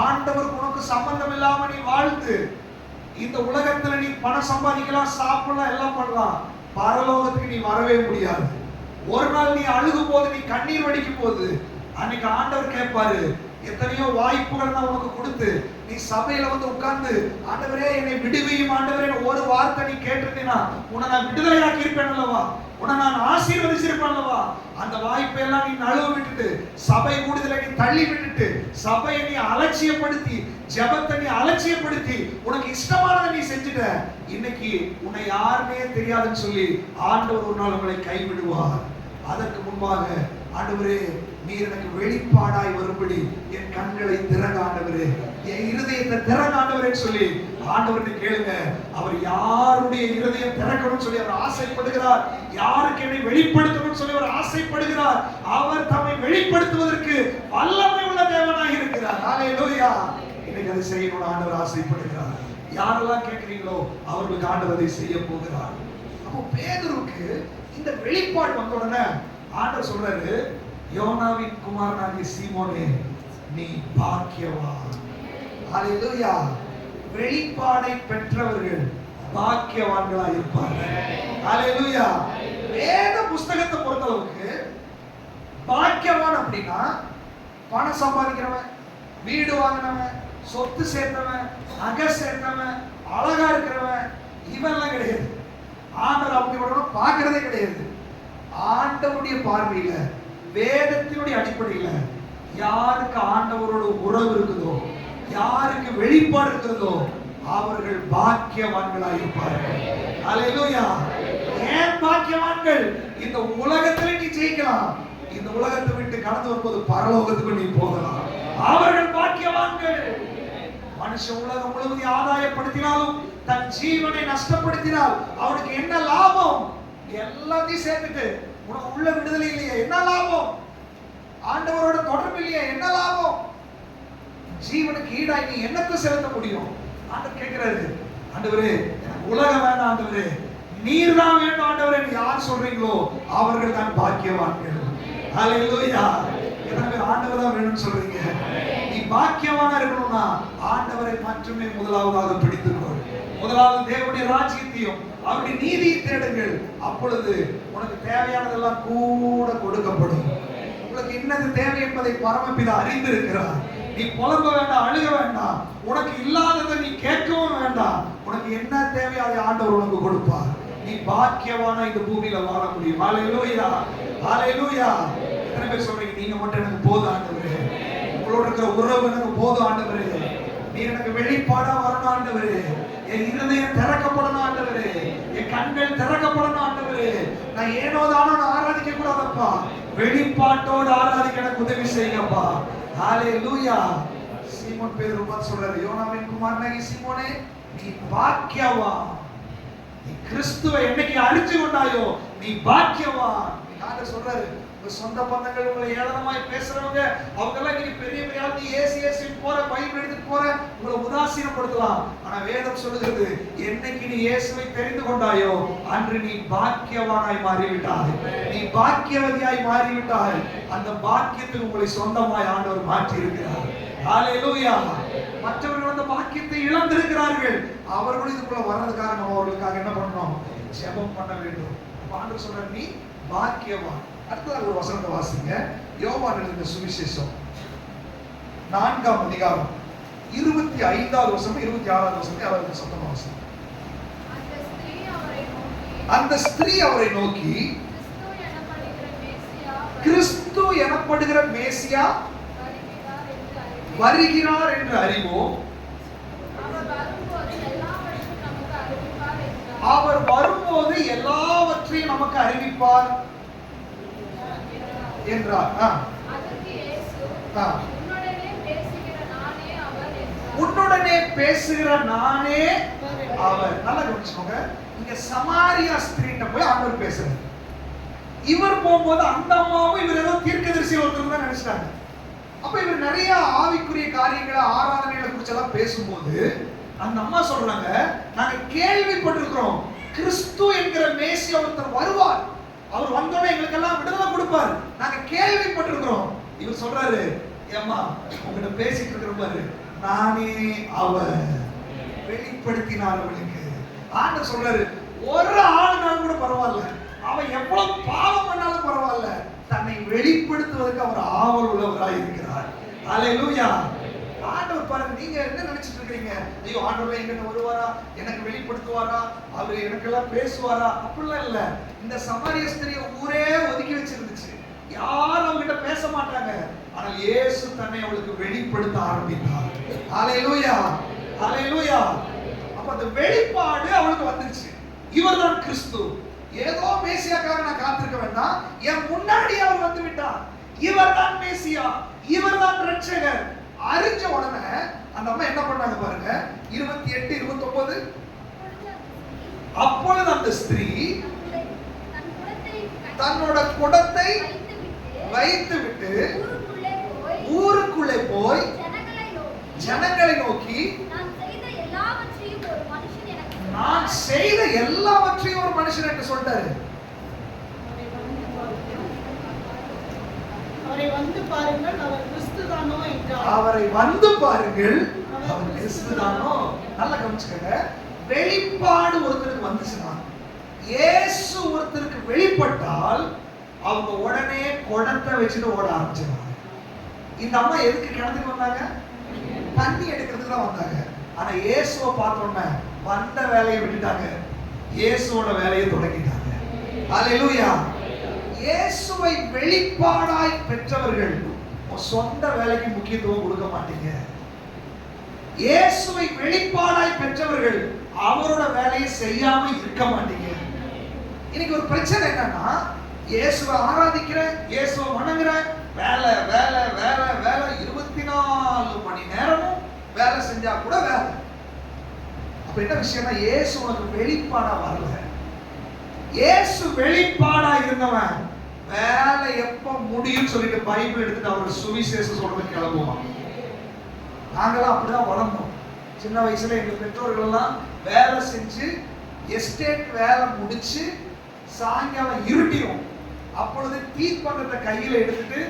ஆண்டவருக்கு உனக்கு சம்பந்தம் இல்லாம நீ வாழ்ந்து இந்த உலகத்துல நீ பணம் சம்பாதிக்கலாம், சாப்பிடலாம், எல்லாம் பண்ணலாம், பரலோகத்துக்கு நீ வரவே முடியாது. ஒரு நாள் நீ அழுகும் போது, நீ கண்ணீர் வடிக்கும் போது அன்னைக்கு ஆண்டவர் கேட்பாரு, எத்தனையோ வாய்ப்புகள் நான் உனக்கு கொடுத்து நீ சபையில வந்து உட்கார்ந்து ஆண்டவரே என்னை விடுவியும் ஆண்டவரே ஒரு வார்த்தை நீ கேட்டிருந்தீனா உன்னை நான் விடுதலையாக்கி இருப்பேன் அல்லவா, உன்னை நான் ஆசீர்வதிச்சிருப்பேன் அல்லவா. அந்த வாய்ப்பை எல்லாம் நீ நழுவ விட்டுட்டு சபை கூடுதலை நீ தள்ளி விட்டுட்டு சபையை நீ அலட்சியப்படுத்தி ஜெபத்தை நீ அலட்சியப்படுத்தி உனக்கு இஷ்டமானதை நீ செஞ்சுட்ட. இன்னைக்கு உன்னை யாருமே தெரியாதுன்னு சொல்லி ஆண்டவர் ஒரு நாள் உங்களை கைவிடுவார். அதற்கு முன்பாக ஆண்டவரே நீர் எனக்கு வெளிப்பாடாய் வரும்படி என் கண்களை திறங்க ஆண்டவரே, என் இருதயத்தை திறங்க ஆண்டவரே சொல்லி ஆண்டவர்கிட்ட கேளுங்க. அவர் யாருடைய இருதயம் திறக்கணும்னு சொல்லி அவர் ஆசைப்படுகிறார், யாருக்கு என்னை வெளிப்படுத்தணும்னு சொல்லி அவர் ஆசைப்படுகிறார். அவர் தம்மை வெளிப்படுத்துவதற்கு வல்லமை உள்ள தேவனாய் இருக்கிறார். ஹல்லேலூயா. இன்னைக்கு அதை செய்யணும்னு ஆண்டவர் ஆசைப்படுகிறார். யாரெல்லாம் கேட்கிறீங்களோ அவர்களுக்கு ஆண்டவர் அதை செய்ய போகிறார். அப்போ பேதுருக்கு இந்த வெளிப்பாடு வந்த உடனே ஆண்டவர் சொல்றாரு, யோனாவின் குமாரனாகிய சீமோனே நீ பாக்கியவான். ஹல்லேலூயா. வெளிப்பாடை பெற்றவர்கள் பாக்கியவான்களா இருப்பார்கள். ஹல்லேலூயா. வேத புஸ்தகத்தை பொறுத்தளவுக்கு பாக்கியவான் அப்படின்னா பணம் சம்பாதிக்கிறவன், வீடு வாங்கினவன், சொத்து சேர்த்தவன், நகை சேர்த்தவன், அழகா இருக்கிறவன், இவெல்லாம் கிடையாது. ஆண்டவர் அப்படி பார்க்கிறதே கிடையாது. ஆண்டவருடைய பார்வையில வேதத்தினுடைய அடிப்படையில யாருக்கு ஆண்டவரோட உறவு இருக்குதோ, யாருக்கு வெளிப்பாடு இருக்கிறதோ அவர்கள் பாக்கியவான்களாக இருப்பார்கள். ஹல்லேலூயா. ஏன் பாக்கியவான்கள்? இந்த உலகத்துல நீ ஜெயிக்கலாம், இந்த உலகத்தை விட்டு கடந்து வரும்போது பரலோகத்துக்கு நீ போகலாம். அவர்கள் பாக்கியவான்கள். மனுஷன் உலகம் முழுவதும் ஆதாயப்படுத்தினாலும் தன் ஜீவனை நஷ்டப்படுத்தினால் அவனுக்கு என்ன லாபம்? எல்லாத்தையும் சேர்த்துட்டு உனக்கு உள்ள விடுதலை இல்லையா, என்ன லாபம்? ஆண்டவரோட தொடர்பு இல்லையா, என்ன லாபம்? ஜீவனுக்கு ஈடாய் நீ என்னத்தை செலுத்த முடியும்? ஆண்டவர் கேட்கிறாரு, ஆண்டவரே உலகம் வேண்டாம் ஆண்டவரே, நீர் தான் வேண்டும் ஆண்டவரே. யார் சொல்றீங்களோ அவர்கள் தான் பாக்கியவான்கள். ஹல்லேலூயா. எனவே ஆண்டவர் தான் வேணும்னு சொல்றீங்க. நீ பாக்கியவானா இருக்கணும்னா ஆண்டவரை மட்டுமே முதலாவதாக பிடித்துக்கொள். முதலாவது தேவனுடைய ராஜ்யத்தையும் அவருடைய நீதியை தேடுங்கள். அப்பொழுது உனக்கு தேவையானதெல்லாம் கூட கொடுக்கப்படும். உங்களுக்கு என்னது தேவை என்பதை பரமபிதா அறிந்திருக்கிறார். நீ புலம்ப வேண்டாம், அழுக வேண்டாம், உனக்கு இல்லாததை நீ கேட்கவும் வேண்டாம். உனக்கு என்ன தேவையோ அதை ஆண்டவர் உனக்கு கொடுப்பார். நீ பாக்கியவானா இந்த பூமியில வாழ முடியும். ஹல்லேலூயா. ஹல்லேலூயா. எத்தனை பேர் சொல்றீங்க, நீங்க மட்டும் எனக்கு போதும் ஆண்டவரே, உங்களோட இருக்கிற உறவு எனக்கு போதும் ஆண்டவரே, நீ எனக்கு வெளிப்பாடா வரணும் ஆண்டவரே, என் இருதயம் திறக்கப்படணும் ஆண்டவரே, என் கண்கள் திறக்கப்படணும் ஆண்டவரே, நான் ஏனோ தானோ ஆராதிக்க கூடாதப்பா, வெளிப்பாட்டோடு ஆராதிக்க எனக்கு உதவி செய்யுங்கப்பா. ஹல்லேலூயா. சீமோன் பேதுரு பார்த்து சொல்றாரு, யோனாவின் குமாரனாகிய சீமோனே நீ பாக்கியவான். நீ கிறிஸ்துவை என்னைக்கு அறிஞ்சு கொண்டாயோ நீ பாக்கியவான். ஆண்டவர் சொல்றாரு, சொந்த பந்தங்கள் உங்களை ஏளனமாய் பேசுறவங்க அவங்க எல்லாம் நீங்க பெரிய பெரிய ஆளு, ஏசி போற, பைபிள் எடுத்துட்டு போற, உங்களை உதாசீனப்படுத்தலாம். ஆனா வேதம் சொல்லுகிறது, என்னைக்கு நீ இயேசுவை தெரிந்து கொண்டாயோ அன்று நீ பாக்கியவானாய் மாறிவிட்டாய், நீ பாக்கியவதியாய் மாறிவிட்டாய். அந்த பாக்கியத்துக்கு உங்களை சொந்தமாய் ஆண்டவர் மாற்றி இருக்கிறார். ஹல்லேலூயா. மற்றவர்கள் அந்த பாக்கியத்தை இழந்திருக்கிறார்கள். அவர்களும் இதுக்குள்ள வர்றதுக்காக நம்ம அவர்களுக்காக என்ன பண்ணணும்? ஜெபம் பண்ண வேண்டும். ஆண்டவர் சொல்றார், நீ பாக்கியவான். அடுத்ததாக ஒரு வசனத்தை வாசிங்க. யோவான் எழுதின சுவிசேஷம் 4ஆம் அதிகாரம் 25வது வசனம் 26வது வசனத்தை அவருக்கு சத்தமா வாசிங்க. அந்த ஸ்திரீ அவரை நோக்கி, கிறிஸ்து எனப்படுகிற மேசியா வருகிறார் என்று அறிவோம், அவர் வரும்போது எல்லாவற்றையும் நமக்கு அறிவிப்பார் என்றார். உன்னுடனே பேசுகிற நானே அவர். நல்லா கவனிச்சுக்கோங்க, இங்க சமாரியா ஸ்திரீட்ட போய் ஆண்டவர் பேசுறாரு. இவர் போகும்போது அந்த அம்மாவும் இவர் ஏதோ தீர்க்கதரிசி ஒருத்தர் தான் நினைச்சிட்டாங்க. அப்ப இவர் நிறைய ஆவிக்குரிய காரியங்களை ஆராதனைகளை குறிச்சு எல்லாம் பேசும்போது அந்த அம்மா சொல்றாங்க, நாங்க கேள்விப்பட்டிருக்கிறோம் கிறிஸ்து என்கிற மேசியா ஒருத்தர் வருவார், அவர் வந்தோடனே எங்களுக்கு எல்லாம் விடுதலை கொடுப்பார், நாங்க கேள்விப்பட்டிருக்கிறோம். இவர் சொல்றாரு, ஏம்மா உங்ககிட்ட பேசிட்டு இருக்கிற பாரு, நானே அவர். வெளிப்படுத்தினார் அவளுக்கு. ஆண்டவர் சொல்றாரு, ஒரு ஆளுனாலும் கூட பரவாயில்ல, அவன் எவ்வளவு பாவம் பண்ணாலும் பரவாயில்ல, தன்னை வெளிப்படுத்துவதற்கு அவர் ஆவல் உள்ளவராய் இருக்கிறார். ஹalleluya. ஆண்டவர் பாருங்க, நீங்க என்ன நினைச்சிட்டு இருக்கீங்க? ஐயோ ஆண்டவர் என்கிட்ட வருவாரா, எனக்கு வெளிப்படுத்துவாரா, அவர் எனக்கெல்லாம் பேசுவாரா? அப்படிலாம் இல்ல. இந்த சமாரிய ஸ்திரியை ஊரே ஒதுக்கி வச்சிருந்துச்சு, யாரும் அவங்கிட்ட பேச மாட்டாங்க. ஆனால் இயேசு தன்னை அவளுக்கு வெளிப்படுத்த ஆரம்பித்தார். ஹalleluya, ஹalleluya. அப்ப அந்த வெளிப்பாடு அவளுக்கு வந்துருச்சு. இவர்தான் கிறிஸ்து. ஏதோ மேசியாக்காக நான் காத்திருக்க வேண்டாம், என் முன்னாடி அவர் வந்து விட்டார். இவர்தான் மேசியா, இவர்தான் ரட்சகர். அறிஞ்ச உடனே அந்த அம்மா என்ன பண்ணாங்க பாருங்க, 28 29. அப்பொழுது அந்த ஸ்திரீ தன்னோட குடத்தை வைத்துவிட்டு ஊருக்குள்ளே போய் ஜனங்களை நோக்கி, நான் செய்த எல்லாவற்றையும் ஒரு மனுஷன் என்று சொல்றாரு. அவரை வந்து பாருங்கள், அவர் கிறிஸ்துதானோ என்றார். அவரை வந்து பாருங்கள், அவர் கிறிஸ்துதானோ. நல்லா கவனிச்சுக்கங்க. வெளிப்பாடு ஒருத்தருக்கு வந்துச்சுன்னா, இயேசு ஒருத்தருக்கு வெளிப்பட்டால் அவங்க உடனே குடத்தை வச்சுட்டு ஓட ஆரம்பிச்சிருவாங்க. இந்த அம்மா எதுக்கு கிணத்துக்கு வந்தாங்க? தண்ணி எடுக்கிறதுக்கு தான் வந்தாங்க. ஆனா இயேசுவை பார்த்தோன்னே வந்த வேலையை விட்டுட்டாங்க, இயேசுவோட வேலையை தொடங்கிட்டாங்க. ஹalleluya. இயேசுவை வெளிப்பாடாய் பெற்றவர்கள் சொந்த வேலைக்கு முக்கியத்துவம் கொடுக்க மாட்டீங்க. இயேசுவை வெளிப்பாடாய் பெற்றவர்கள் அவரோட வேலையை செய்யாம இருக்க மாட்டீங்க. இன்னைக்கு ஒரு பிரச்சனை என்னன்னா, இயேசுவை ஆராதிக்கிறேன், இயேசுவை வணங்குறேன், வேலை வேலை வேலை வேலை, 24 மணி நேரமும் வேலை செஞ்சா கூட வேலை. அப்ப என்ன விஷயம்னா, இயேசு உனக்கு வெளிப்பாடா வரல. இயேசு வெளிப்பாடா இருந்தவன் வேலை எப்ப முடியும் சொல்லிட்டு பைபிள் எடுத்துட்டு அவர் சுவிசேஷம் சொல்றதுக்கு கிளம்புவான். நாங்களாம் அப்படிதான் வளர்ந்தோம். சின்ன வயசுல எங்க பெற்றோர்கள் எல்லாம் வேலை செஞ்சு எஸ்டேட் வேலை முடிச்சு சாயங்காலம் இருட்டிடும். அப்பொழுது தீப்பந்தத்தை கையில எடுத்துட்டு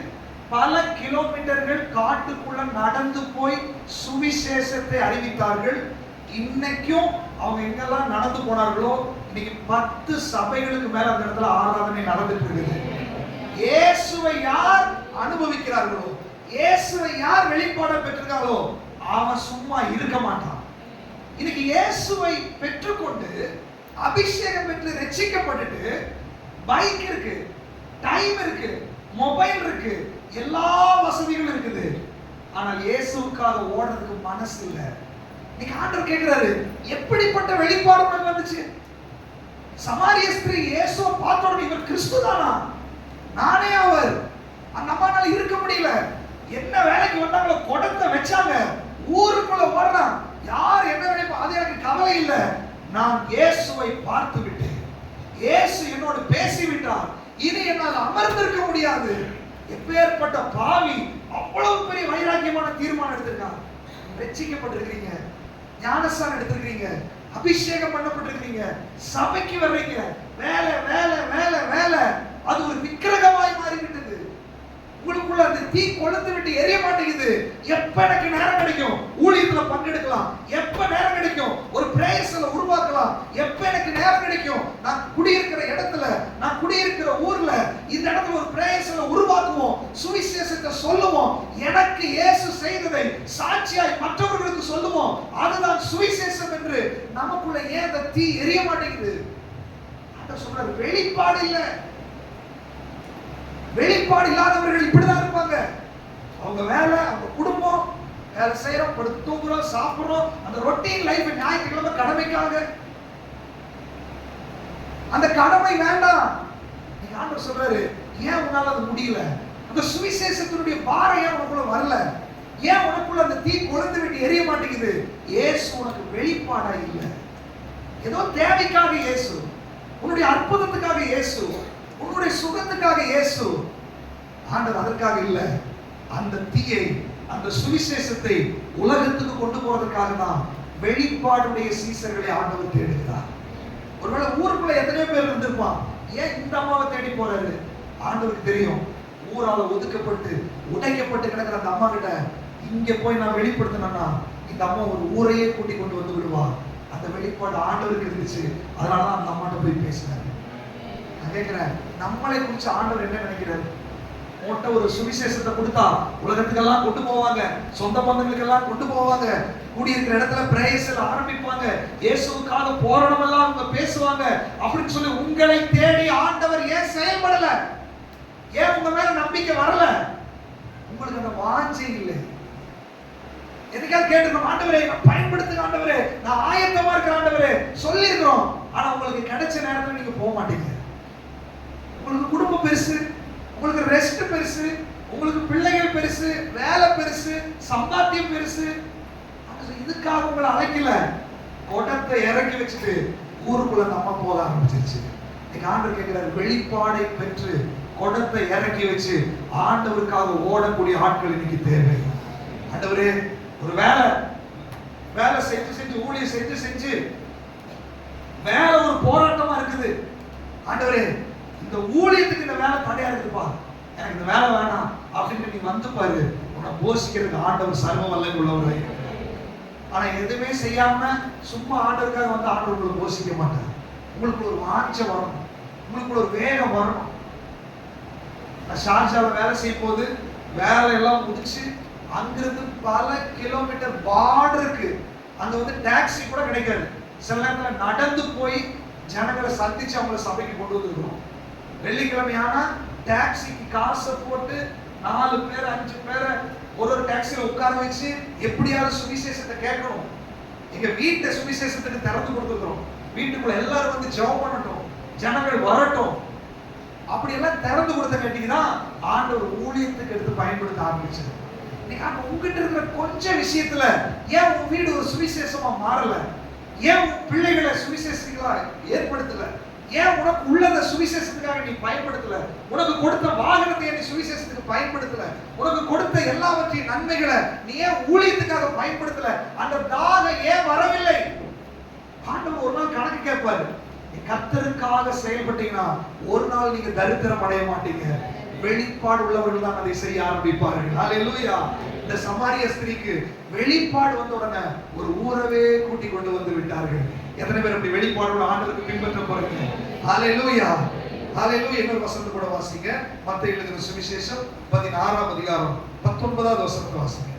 பல கிலோமீட்டர்கள் காட்டுக்குள்ள நடந்து போய் சுவிசேஷத்தை அறிவித்தார்கள். இன்னைக்கும் அவங்க எங்கெல்லாம் நடந்து போனார்களோ, இன்னைக்கு 10 சபைகளுக்கு மேல அந்த இடத்துல ஆராதனை நடந்துட்டு இருக்குது. இயேசுவை யார் அனுபவிக்கிறார்களோ, இயேசுவை யார் வெளிப்பாட பெற்றிருக்காங்களோ, அவன் சும்மா இருக்க மாட்டான். இன்னைக்கு இயேசுவை பெற்றுக்கொண்டு அபிஷேகம் பெற்று ரட்சிக்கப்பட்டுட்டு பைக் இருக்கு, டைம் இருக்கு, மொபைல் இருக்கு, எல்லா வசதிகளும் இருக்குது, ஆனால் இயேசுவுக்காக ஓடுறதுக்கு மனசு இல்லை. இன்னைக்கு ஆண்டவர் கேட்கிறாரு, எப்படிப்பட்ட வெளிப்பாடு உனக்கு வந்துச்சு? சமாரிய ஸ்திரீ இயேசுவை பார்த்த உடனே இவர் கிறிஸ்துதானா, நானே அவர். அந்த அம்மானால இருக்க முடியல. என்ன வேலைக்கு வந்தாங்களோ குடத்தை வச்சாங்க, ஊருக்குள்ள ஓடுறான். யார் என்ன நினைப்பா அது எனக்கு கவலை இல்லை. நான் இயேசுவை பார்த்து விட்டேன், இயேசு என்னோடு பேசிவிட்டார், இனி என்னால் அமர்ந்திருக்க முடியாது. எப்பேற்பட்ட பாவி அவ்வளவு பெரிய வைராக்கியமான தீர்மானம் எடுத்திருக்காங்க. ரட்சிக்கப்பட்டிருக்கீங்க, ஞானஸ்நானம் எடுத்திருக்கீங்க, அபிஷேகம் பண்ணப்பட்டிருக்கீங்க, சபைக்கு வர்றீங்க, வேலை வேலை வேலை வேலை, அது ஒரு விக்கிரகமாய் மாறிவிட்டது. உங்களுக்குள்ள அந்த தீ கொழுந்து விட்டு எரிய மாட்டேங்குது. எப்ப எனக்கு நேரம் கிடைக்கும் ஊழியத்துல பங்கெடுக்கலாம், எப்ப நேரம் கிடைக்கும் ஒரு பிரேயர்ஸ்ல உருவாக்கலாம், எப்ப எனக்கு நேரம் கிடைக்கும் நான் குடியிருக்கிற இடத்துல, நான் குடியிருக்கிற ஊர்ல இந்த இடத்துல ஒரு பிரேயர்ஸ்ல உருவாக்குவோம், சுவிசேஷத்தை சொல்லுவோம், எனக்கு இயேசு செய்ததை சாட்சியாய் மற்றவர்களுக்கு சொல்லுவோம், அதுதான் சுவிசேஷம் என்று நமக்குள்ள ஏன் அந்த தீ எரிய மாட்டேங்குது? ஆண்டவர் சொல்றாரு, வெளிப்பாடு இல்லை. வெளிப்பாடு இல்லாதவர்கள் இப்படிதான் இருப்பாங்க. அவங்க வேலை, அவங்க குடும்பம், வேலை செய்யறோம், படுத்து தூங்குறோம், சாப்பிடுறோம், அந்த ரொட்டீன் லைஃப். ஞாயிற்றுக்கிழமை கடமைக்காக, அந்த கடமை வேண்டாம். நீங்க ஆண்டவர் சொல்றாரு, ஏன் உன்னால அது முடியல? அந்த சுவிசேஷத்தினுடைய பாரம் ஏன் உனக்குள்ள வரல? ஏன் உனக்குள்ள அந்த தீ கொழுந்து விட்டு எரிய மாட்டேங்குது? இயேசு உனக்கு வெளிப்பாடா இல்லை. ஏதோ தேவைக்காக இயேசு, உன்னுடைய அற்புதத்துக்காக இயேசு, உன்னுடைய சுகத்துக்காக இயேசு. ஆண்டவர் அதற்காக இல்ல. அந்த தீயை, அந்த சுவிசேஷத்தை உலகத்துக்கு கொண்டு போறதுக்காக தான் வெளிப்பாடுடைய சீசர்களை ஆண்டவர் தேடுகிறார். ஒருவேளை ஊருக்குள்ள எத்தனையோ பேர் இருந்திருப்பான், ஏன் இந்த அம்மாவை தேடி போறாரு? ஆண்டவருக்கு தெரியும், ஊரால ஒதுக்கப்பட்டு உடைக்கப்பட்டு கிடக்கிற அந்த அம்மா கிட்ட இங்க போய் நான் வெளிப்படுத்தினா இந்த அம்மா ஒரு ஊரையே கூட்டி கொண்டு வந்து விடுவா. அந்த வெளிப்பாடு ஆண்டவருக்கு இருந்துச்சு. அதனாலதான் அந்த அம்மாட்ட போய் பேசினாரு. நான் கேட்கிறேன், நம்மளை குறிச்சு ஆண்டவர் என்ன நினைக்கிறாரு? உன்கிட்ட ஒரு சுவிசேஷத்தை கொடுத்தா உலகத்துக்கெல்லாம் கொண்டு போவாங்க, சொந்த பந்தங்களுக்கெல்லாம் கொண்டு போவாங்க, கூடியிருக்கிற இடத்துல பிரேயர்ஸ்ல ஆரம்பிப்பாங்க, இயேசுவுக்காக போராடம் எல்லாம் அவங்க பேசுவாங்க அப்படின்னு சொல்லி உங்களை தேடி ஆண்டவர் ஏன் செயல்படல? ஏன் உங்க மேல நம்பிக்கை வரல? உங்களுக்கு அந்த வாஞ்சை இல்லை. எதுக்காக கேட்டுக்கணும், ஆண்டவரே நான் பயன்படுத்துங்க, ஆண்டவரே நான் ஆயத்தமா இருக்கிற ஆண்டவரே சொல்லிருக்கிறோம். ஆனா உங்களுக்கு கிடைச்ச நேரத்துல நீங்க போக மாட்டீங்க. உங்களுக்கு குடும்பம் பெருசு, உங்களுக்கு ரெஸ்ட் பெருசு, உங்களுக்கு பிள்ளைகள் பெருசு, வேலை பெருசு, சம்பாத்தியம் பெருசு. இதுக்காக உங்களை அழைக்கல. குடத்தை இறக்கி வச்சுட்டு ஊருக்குள்ள நம்ம போக ஆரம்பிச்சிருச்சு. இன்னைக்கு ஆண்டவர் கேட்கிறார், வெளிப்பாடை பெற்று குடத்தை இறக்கி வச்சு ஆண்டவருக்காக ஓடக்கூடிய ஆட்கள் இன்னைக்கு தேவை. ஆண்டவரே ஒரு வேலை செஞ்சு ஊழியம் செஞ்சு வேலை ஒரு போராட்டமா இருக்குது. ஆண்டவரே இந்த ஊழியத்துக்கு இந்த வேலை தடையா இருக்குப்பா, எனக்கு இந்த வேலை வேணாம் அப்படின்னு நீ வந்து பாரு. உன்னை போஷிக்கிறதுக்கு ஆண்டவர் சர்வ வல்லமை உள்ளவரே. ஆனா எதுவுமே செய்யாம சும்மா ஆண்டவருக்காக வந்து ஆண்டவர் உங்களை போஷிக்க மாட்டார். உங்களுக்கு ஒரு வாஞ்சை வரணும், உங்களுக்கு ஒரு வேகம் வரணும். நான் ஷார்ஜாவில் வேலை செய்யும் போது வேலை எல்லாம் முடிச்சு அங்கிருந்து பல கிலோமீட்டர் பார்டருக்கு அங்க வந்து டாக்ஸி கூட கிடைக்காது. சில நேரத்தில் நடந்து போய் ஜனங்களை சந்திச்சு அவங்களை சபைக்கு கொண்டு வந்துருக்கோம். வெள்ளிக்கிழமையானா டாக்ஸிக்கு காசை போட்டு 4 பேர் 5 பேரை ஒரு டாக்ஸில உட்கார வச்சு எப்படியாவது சுவிசேஷத்தை கேட்கணும். எங்க வீட்டை சுவிசேஷத்துக்கு திறந்து கொடுத்துக்கிறோம். வீட்டுக்குள்ள எல்லாரும் வந்து ஜெபம் பண்ணட்டும், ஜனங்கள் வரட்டும், அப்படி எல்லாம் திறந்து கொடுத்த கேட்டீங்கன்னா ஆண்டவர் ஊழியத்துக்கு எடுத்து பயன்படுத்த ஆரம்பிச்சது. உங்ககிட்ட இருக்கிற கொஞ்சம் விஷயத்துல ஏன் உன் வீடு ஒரு சுவிசேஷமா மாறல? ஏன் உன் பிள்ளைகளை சுவிசேஷங்களா ஏற்படுத்தல? ஏன் உனக்கு உள்ளத சுவிசேஷத்துக்காக நீ பயன்படுத்தல? உனக்கு கொடுத்த வாகனத்தை நீ சுவிசேஷத்துக்கு பயன்படுத்தல? உனக்கு கொடுத்த எல்லாவற்றையும் நன்மைகளை நீ ஏன் ஊழியத்துக்காக பயன்படுத்தல? அந்த தாகம் ஏன் வரவில்லை? ஆண்டவர் ஒரு நாள் கணக்கு கேட்பாரு. கர்த்தருக்காக செயல்பட்டீங்கன்னா ஒரு நாள் நீங்க தரித்திரம் அடைய மாட்டீங்க. வெளிப்பாடு உள்ளவர்கள் தான் அதை செய்ய ஆரம்பிப்பார்கள். ஹல்லேலூயா. இந்த சமாரிய ஸ்திரீக்கு வெளிப்பாடு வந்த உடனே ஒரு ஊரவே கூட்டி கொண்டு வந்து விட்டார்கள். எத்தனை பேர் அப்படி வெளிப்பாடு உள்ள ஆண்டவருக்கு பின்பற்ற போறீங்க? ஹல்லேலூயா, ஹல்லேலூயா. இன்னொரு வசனத்தை கூட வாசிங்க. மத்தேயு எழுதின சுவிசேஷம் 16ஆம் அதிகாரம் 19வது வசனத்தை வாசிங்க.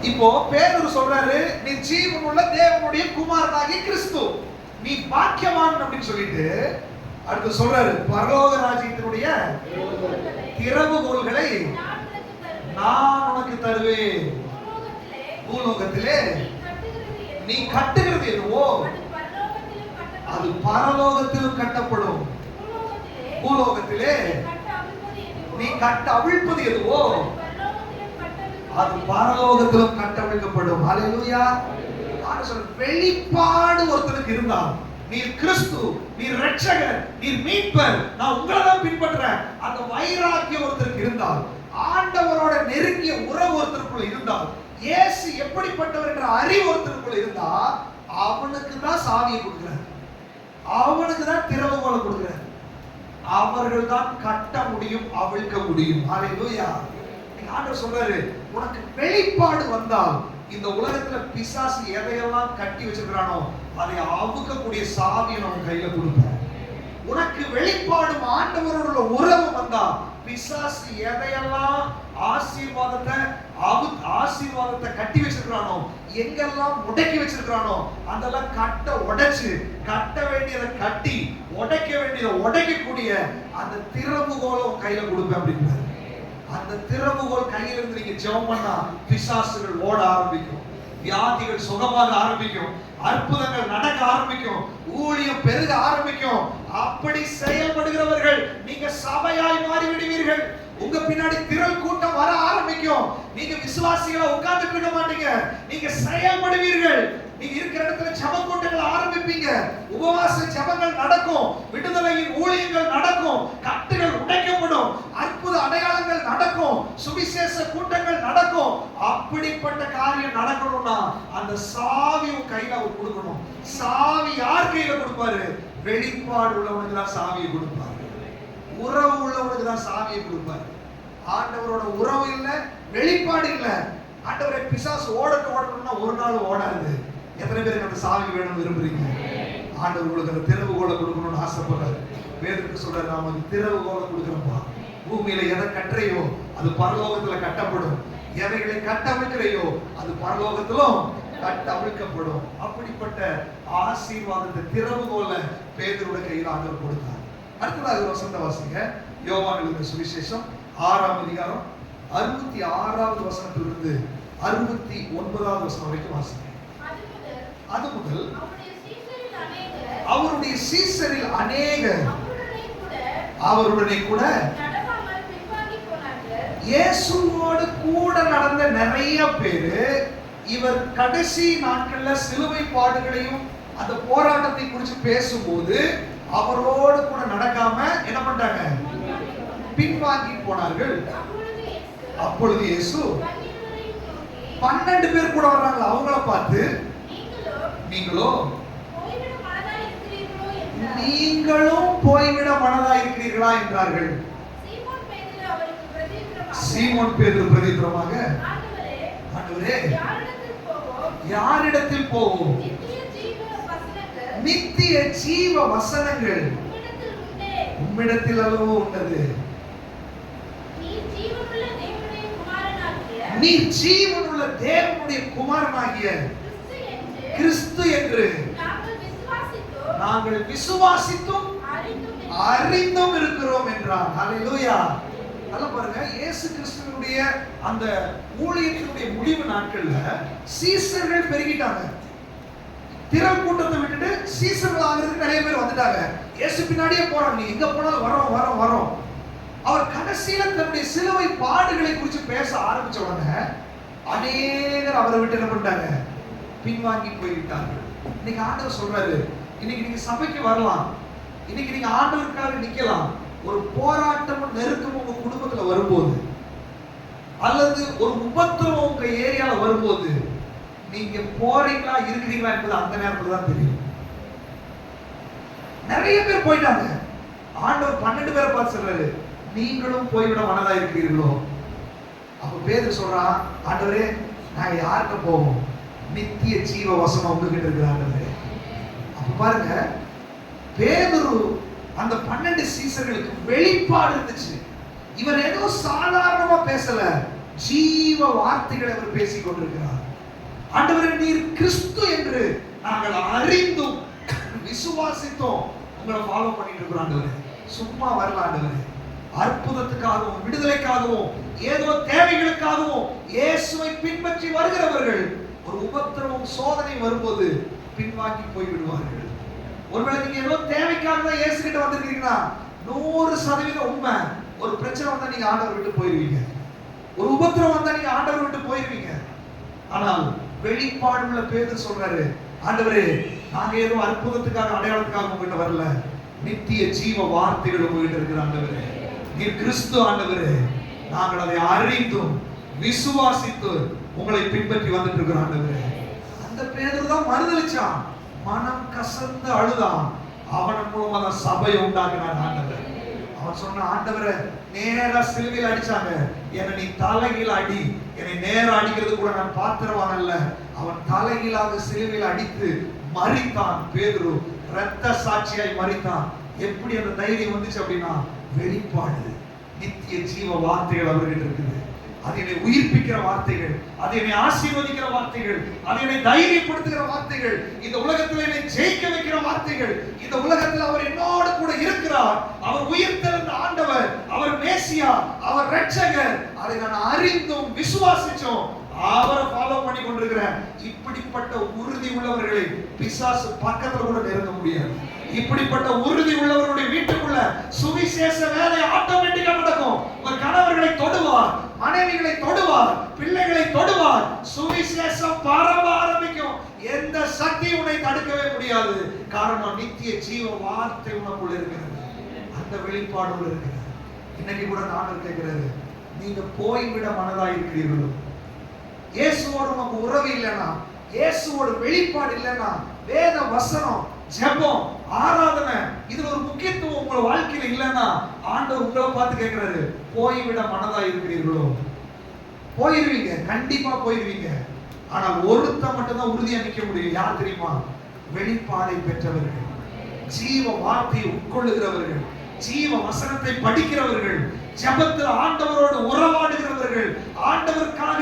இப்போ பேதுரு சொல்றாரு, நீ ஜீவனுள்ள தேவனுடைய குமாரனாகிய கிறிஸ்து, நீ பாக்கியவான் அப்படின்னு சொல்லிட்டு அடுத்து சொல்றாரு, பரலோக ராஜ்யத்தினுடைய திறவுகோல்களை நான் உனக்கு தருவேன். பூலோகத்திலே நீ கட்டுகிறது எதுவோ அது பரலோகத்திலும் கட்டப்படும், பூலோகத்திலே நீ கட்ட அவிழ்ப்பது எதுவோ அது பரலோகத்திலும் கட்டவிழ்க்கப்படும். ஹல்லேலூயா. வெளிப்பாடு ஒருத்தருக்கு இருந்தால், நீர் கிறிஸ்து, நீர் இரட்சகர், நீர் மீட்பர், நான் உங்களை தான் பின்பற்றுறேன், அந்த வைராக்கியம் ஒருத்தருக்கு இருந்தால், ஆண்டவரோட நெருங்கிய உறவு ஒருத்தருக்குள்ள இருந்தால், இயேசு எப்படிப்பட்டவர் என்ற அறிவு ஒருத்தருக்குள்ள இருந்தா, அவனுக்கு தான் சாவியை கொடுக்கிறார், அவனுக்கு தான் திறவுகோலை கொடுக்கிறார். அவர்கள் தான் கட்ட முடியும், அவிழ்க்க முடியும். ஹல்லேலூயா. ஆண்டவர் சொல்றாரு, உனக்கு வெளிப்பாடு வந்தால் இந்த உலகத்துல பிசாசு எதையெல்லாம் கட்டி வச்சிருக்கானோ அதை அவுக்கக்கூடிய சாவியை நம்ம கையில கொடுப்பேன். உனக்கு வெளிப்பாடு ஆண்டவரோட உறவு வந்தா பிசாசு எதையெல்லாம் ஆசீர்வாதத்தை கட்டி வச்சிருக்கானோ, எங்கெல்லாம் முடக்கி வச்சிருக்கானோ அதெல்லாம் கட்ட உடைச்சு, கட்ட வேண்டியதை கட்டி, உடைக்க வேண்டியதை உடைக்கக்கூடிய அந்த திறவுகோலை கையில கொடுப்பேன் அப்படிங்கிறாரு. அந்த திறவுகோல் கையில இருந்து நீங்க ஜெபம் பண்ணா பிசாசுகள் ஓட ஆரம்பிக்கும், வியாதிகள் சுகமாக ஆரம்பிக்கும், அற்புதங்கள் நடக்க ஆரம்பிக்கும், ஊழியம் பெருக ஆரம்பிக்கும். அப்படி செயல்படுகிறவர்கள் நீங்க சபையாய் மாறி விடுவீர்கள். உங்க பின்னாடி திரள் கூட்டம் வர ஆரம்பிக்கும். நீங்க விசுவாசிகளா உட்கார்ந்துட்டு இருக்க மாட்டீங்க, நீங்க செயல்படுவீர்கள். நீங்க இருக்கிற இடத்துல ஜெப கூட்டங்கள் ஆரம்பிப்பீங்க, உபவாச ஜெபங்கள் நடக்கும், விடுதலையின் ஊழியங்கள் நடக்கும், கட்டுகள் உடைக்கப்படும், அற்புத அடையாளங்கள் நடக்கும், சுவிசேஷ கூட்டங்கள் நடக்கும். அப்படிப்பட்ட காரியம் நடக்கணும்னா அந்த சாவி உன் கையில அவர் கொடுக்கணும். சாவி யார் கையில கொடுப்பாரு? வெளிப்பாடு உள்ளவனுக்கு தான் சாவியை கொடுப்பாரு, உறவு உள்ளவனுக்கு தான் சாவியை கொடுப்பாரு. ஆண்டவரோட உறவு இல்ல, வெளிப்பாடு இல்ல. ஆண்டவரை பிசாசு ஓடணும்னா ஒரு நாள் ஓடாது. எத்தனை பேருக்கு அந்த சாவி வேணும் விரும்புறீங்க? ஆண்டவர் உங்களுக்கு அந்த திறவுகோலை கொடுக்கணும்னு ஆசைப்படுறாரு. பேதுருக்கு சொல்ற, நான் உனக்கு திறவுகோலை கொடுக்குறேன்ப்பா. பூமியில எதை கட்டுறையோ அது பரலோகத்துல கட்டப்படும், எவைகளை கட்டமைக்கிறையோ அது பரலோகத்திலும் கட்டமைக்கப்படும். அப்படிப்பட்ட ஆசீர்வாதத்தை திறவுகோலை பேதுருடைய கையில் ஆண்டவர் கொடுத்தார். அடுத்ததாக வசந்த வாசிங்க, யோவான் எழுதின சுவிசேஷம் 6ஆம் அதிகாரம் 66வது வசனத்திலிருந்து 69வது வசனம் வரைக்கும் வாசிங்க. அது முதல் அவருடைய சீசரில் அநேகர் அவருடனே கூட இயேசுவோடு கூட நடந்த நிறைய பேரு இவர் கடைசி நாட்கள்ல சிலுவை பாடுகளையும் அந்த போராட்டத்தை குறித்து பேசும்போது அவரோடு கூட நடக்காம என்ன பண்ணாங்க? பின்வாங்கி போனார்கள். அப்பொழுது இயேசு 12 பேர் கூட வர்றாங்க. அவங்கள பார்த்து, நீங்களும் போய்விட மனதா இருக்கிறீர்களா என்றார்கள். சீமோன் பேதுரு பிரதித்திரமாக, ஆண்டவரே, யாரிடத்தில் போவோம்? நித்திய ஜீவ வசனங்கள் உம்மிடத்தில் அல்லவோ உள்ளது. நீ ஜீவனுள்ள தேவனுடைய குமாரனாகிய கிறிஸ்து என்று நாங்கள் விசுவாசித்தும் அறிந்தும் இருக்கிறோம் என்றார். ஹல்லேலூயா. நல்லா பாருங்க, இயேசு கிறிஸ்துவினுடைய அந்த ஊழியத்தினுடைய முடிவு நாட்கள்ல சீசர்கள் பெருகிட்டாங்க. திரள் கூட்டத்தை விட்டுட்டு சீசர்கள் ஆகிறதுக்கு நிறைய பேர் வந்துட்டாங்க. இயேசு பின்னாடியே போறாங்க. நீ எங்க போனாலும் வரோம் வரோம் வரோம். அவர் கடைசியில தன்னுடைய சிலுவை பாடுகளை குறித்து பேச ஆரம்பிச்ச உடனே அநேகர் அவரை விட்டு என்ன பண்ணிட்டாங்க? பின்வாங்கி போய்விட்டார்கள். இன்னைக்கு ஆண்டவர் சொல்றாரு, இன்னைக்கு நீங்க சபைக்கு வரலாம், இன்னைக்கு நீங்க ஆண்டவருக்காக நிக்கலாம். ஒரு போராட்டமும் நெருக்கமும் உங்க குடும்பத்துல வரும்போது, அல்லது ஒரு உபத்திரவம் உங்க ஏரியால வரும்போது, நீங்க போறீங்களா இருக்கிறீங்களா என்பது அந்த நேரத்துல தான் தெரியும். நிறைய பேர் போயிட்டாங்க. ஆண்டவர் 12 பேரை பார்த்து சொல்றாரு, நீங்களும் போய்விட மனதா இருக்கிறீர்களோ? அப்ப பேதுரு சொல்றான், ஆண்டவரே, நாங்க யாருக்கு போவோம்? நித்திய ஜீவ வசனம் உங்ககிட்ட இருக்கிற ஆண்டவரே. அப்ப பாருங்க, பேதுரு அந்த 12 சீசர்களுக்கு வெளிப்பாடு இருந்துச்சு. இவர் ஏதோ சாதாரணமா பேசல, ஜீவ வார்த்தைகளை அவர் பேசிக் கொண்டிருக்கிறார். ஆண்டவரே, நீர் கிறிஸ்து என்று நாங்கள் அறிந்தும் விசுவாசித்தோம் உங்களை ஃபாலோ பண்ணிட்டு இருக்கிறோம் ஆண்டவரே. சும்மா வரல ஆண்டவரே, அற்புதத்துக்காகவும் விடுதலைக்காகவும் ஏதோ தேவைகளுக்காகவும் இயேசுவை பின்பற்றி வருகிறவர்கள் ஒரு உபத்திரவம் சோதனை வரும்போது பின்வாங்கி போய் விடுவார்கள். ஒருவேளை நீங்க ஏதோ தேவைக்காக தான் இயேசு கிட்ட வந்திருக்கீங்கன்னா 100% உண்மை. ஒரு பிரச்சனை வந்தா நீங்க ஆண்டவர் விட்டு போயிருவீங்க, ஒரு உபத்திரவம் வந்தா நீங்க ஆண்டவர் விட்டு போயிருவீங்க. ஆனால் வெளிப்பாடு உள்ள பேதுரு சொல்றாரு, ஆண்டவரே, நாங்க ஏதோ அற்புதத்துக்காக அடையாளத்துக்காக உங்ககிட்ட வரல, நித்திய ஜீவ வார்த்தைகள் உங்ககிட்ட இருக்கிற ஆண்டவரே, நீர் கிறிஸ்து ஆண்டவரே, நாங்கள் அதை அறிந்தும் விசுவாசித்து உங்களை பின்பற்றி வந்துட்டு இருக்கிறோம் ஆண்டவரே. அந்த பேதுரு தான் மறுதலிச்சான், மனம் கசந்து அழுதான். அவன் மூலமா தான் சபையை உண்டாக்கினான் ஆண்டவர். அவன் சொன்ன, ஆண்டவரே, நேரா சிலுவையில் அடிச்சாங்க, என்னை நீ தலைகீழ அடி. என்னை நேரா அடிக்கிறது கூட நான் பாத்திரவான் அல்ல. அவன் தலைகீழாக சிலுவையில் அடித்து மரித்தான். பேதுரு இரத்த சாட்சியாய் மரித்தான். எப்படி அந்த தைரியம் வந்துச்சு அப்படின்னா, வெளிப்பாடு, நித்திய ஜீவ வார்த்தைகள் அவர்கிட்ட இருக்குது. அது என்னை உயிர்ப்பிக்கிற வார்த்தைகள், அது என்னை ஆசீர்வதிக்கிற வார்த்தைகள், அது என்னை தைரியப்படுத்துகிற வார்த்தைகள், இந்த உலகத்தில் என்னை ஜெயிக்க வைக்கிற வார்த்தைகள். இந்த உலகத்தில் அவர் என்னோடு கூட இருக்கிறார். அவர் உயிர்த்தெழுந்த ஆண்டவர், அவர் மேசியா, அவர் இரட்சகர். அதை நான் அறிந்தும் விசுவாசிச்சோம், அவரை ஃபாலோ பண்ணி கொண்டிருக்கிறேன். இப்படிப்பட்ட உறுதி உள்ளவர்களை பிசாசு பக்கத்துல கூட நெருங்க முடியாது. இப்படிப்பட்ட உறுதி உள்ளவர்களுடைய வீட்டுக்குள்ள சுவிசேஷ வேலை ஆட்டோமேட்டிக்கா நடக்கும். ஒரு கணவர்களை தொடுவார், மனைவிகளை தொடுவார், பிள்ளைகளை தொடுவார். சுவிசேஷம் பரவ ஆரம்பிக்கும். எந்த சக்தி உன்னை தடுக்கவே முடியாது. காரணம், நித்திய ஜீவ வார்த்தை உனக்குள்ள இருக்கிறது. அந்த வெளிப்பாடு இருக்கிறது. இன்னைக்கு கூட நான் கேட்கிறது, நீங்க போய்விட மனதா இருக்கிறீர்களோ? இயேசுவோட நமக்கு உறவு இல்லைன்னா, இயேசுவோட வெளிப்பாடு இல்லைன்னா, வேத வசனம், ஜெபம், ஆராதனை, இதுல ஒரு முக்கியத்துவம் உங்க வாழ்க்கையில இல்லைன்னா, ஆண்டவர் உங்களை பார்த்து கேட்கிறாரு, போய்விட மனதா இருக்கிறீர்களோ? போயிருவீங்க, கண்டிப்பா போயிருவீங்க. ஆனால் ஒருத்த மட்டும் தான் உறுதியா நிக்க முடியும். யார் தெரியுமா? வெளிப்பாடை பெற்றவர்கள், ஜீவ வார்த்தையை உட்கொள்ளுகிறவர்கள், ஜீவ வசனத்தை படிக்கிறவர்கள், ஜெபத்தில் ஆண்டவரோடு உறவாடுகிறவர்கள், ஆண்டவருக்காக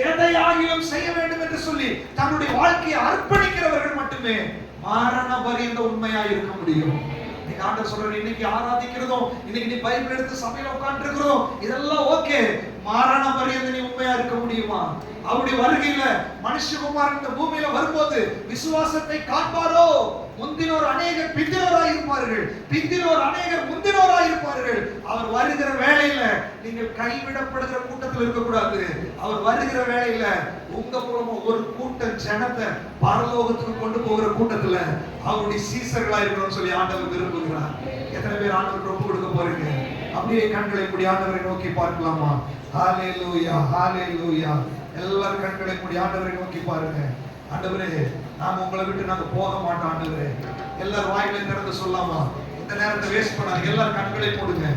எதையாகிலும் செய்ய வேண்டும் என்று சொல்லி தன்னுடைய வாழ்க்கையை அர்ப்பணிக்கிறவர்கள் மட்டுமே மரண பரியந்த உண்மையா இருக்க முடியும். இன்னைக்கு ஆண்டவர் சொல்றாரு, இன்னைக்கு ஆராதிக்கிறதும், இன்னைக்கு நீ பைபிள் எடுத்து சபையில உட்கார்ந்து இருக்கிறதும் இதெல்லாம் ஓகே. மரண பரியந்த நீ உண்மையா இருக்க முடியுமா? அவருடைய வருகையில மனுஷகுமாரன் இந்த பூமியில வரும்போது விசுவாசத்தை காண்பாரோ? முந்தினோர் அநேகர் பிந்தினோராய் இருப்பார்கள், பிந்தினோர் அநேகர் முந்தினோராய் இருப்பார்கள். அவர் வருகிற வேளையில நீங்கள் கைவிடப்படுகிற கூட்டத்தில் இருக்கக்கூடாது. அவர் வருகிற வேளையில உங்க மூலமா ஒரு கூட்டம் ஜனத்தை பரலோகத்துக்கு கொண்டு போகிற கூட்டத்துல அவருடைய சீசர்களா இருக்கணும்னு சொல்லி ஆண்டவர் விரும்புகிறார். எத்தனை பேர் ஆண்டவருக்கு ஒப்பு கொடுக்க போறீங்க? அப்படியே கண்களை இப்படி ஆண்டவரை நோக்கி பார்க்கலாமா? ஹalleluya, ஹalleluya. எல்லாரும் கண்களை மூடி ஆண்டவரை நோக்கி பாருங்க. ஆண்டவரே, நாங்க உங்களை விட்டு நாங்க போக மாட்டோம். ஆண்டவரே, எல்லாரும் வாய்களை திறந்து சொல்லாமா? இந்த நேரத்தை வேஸ்ட் பண்ணாங்க. எல்லாரும் கண்களை மூடுங்க.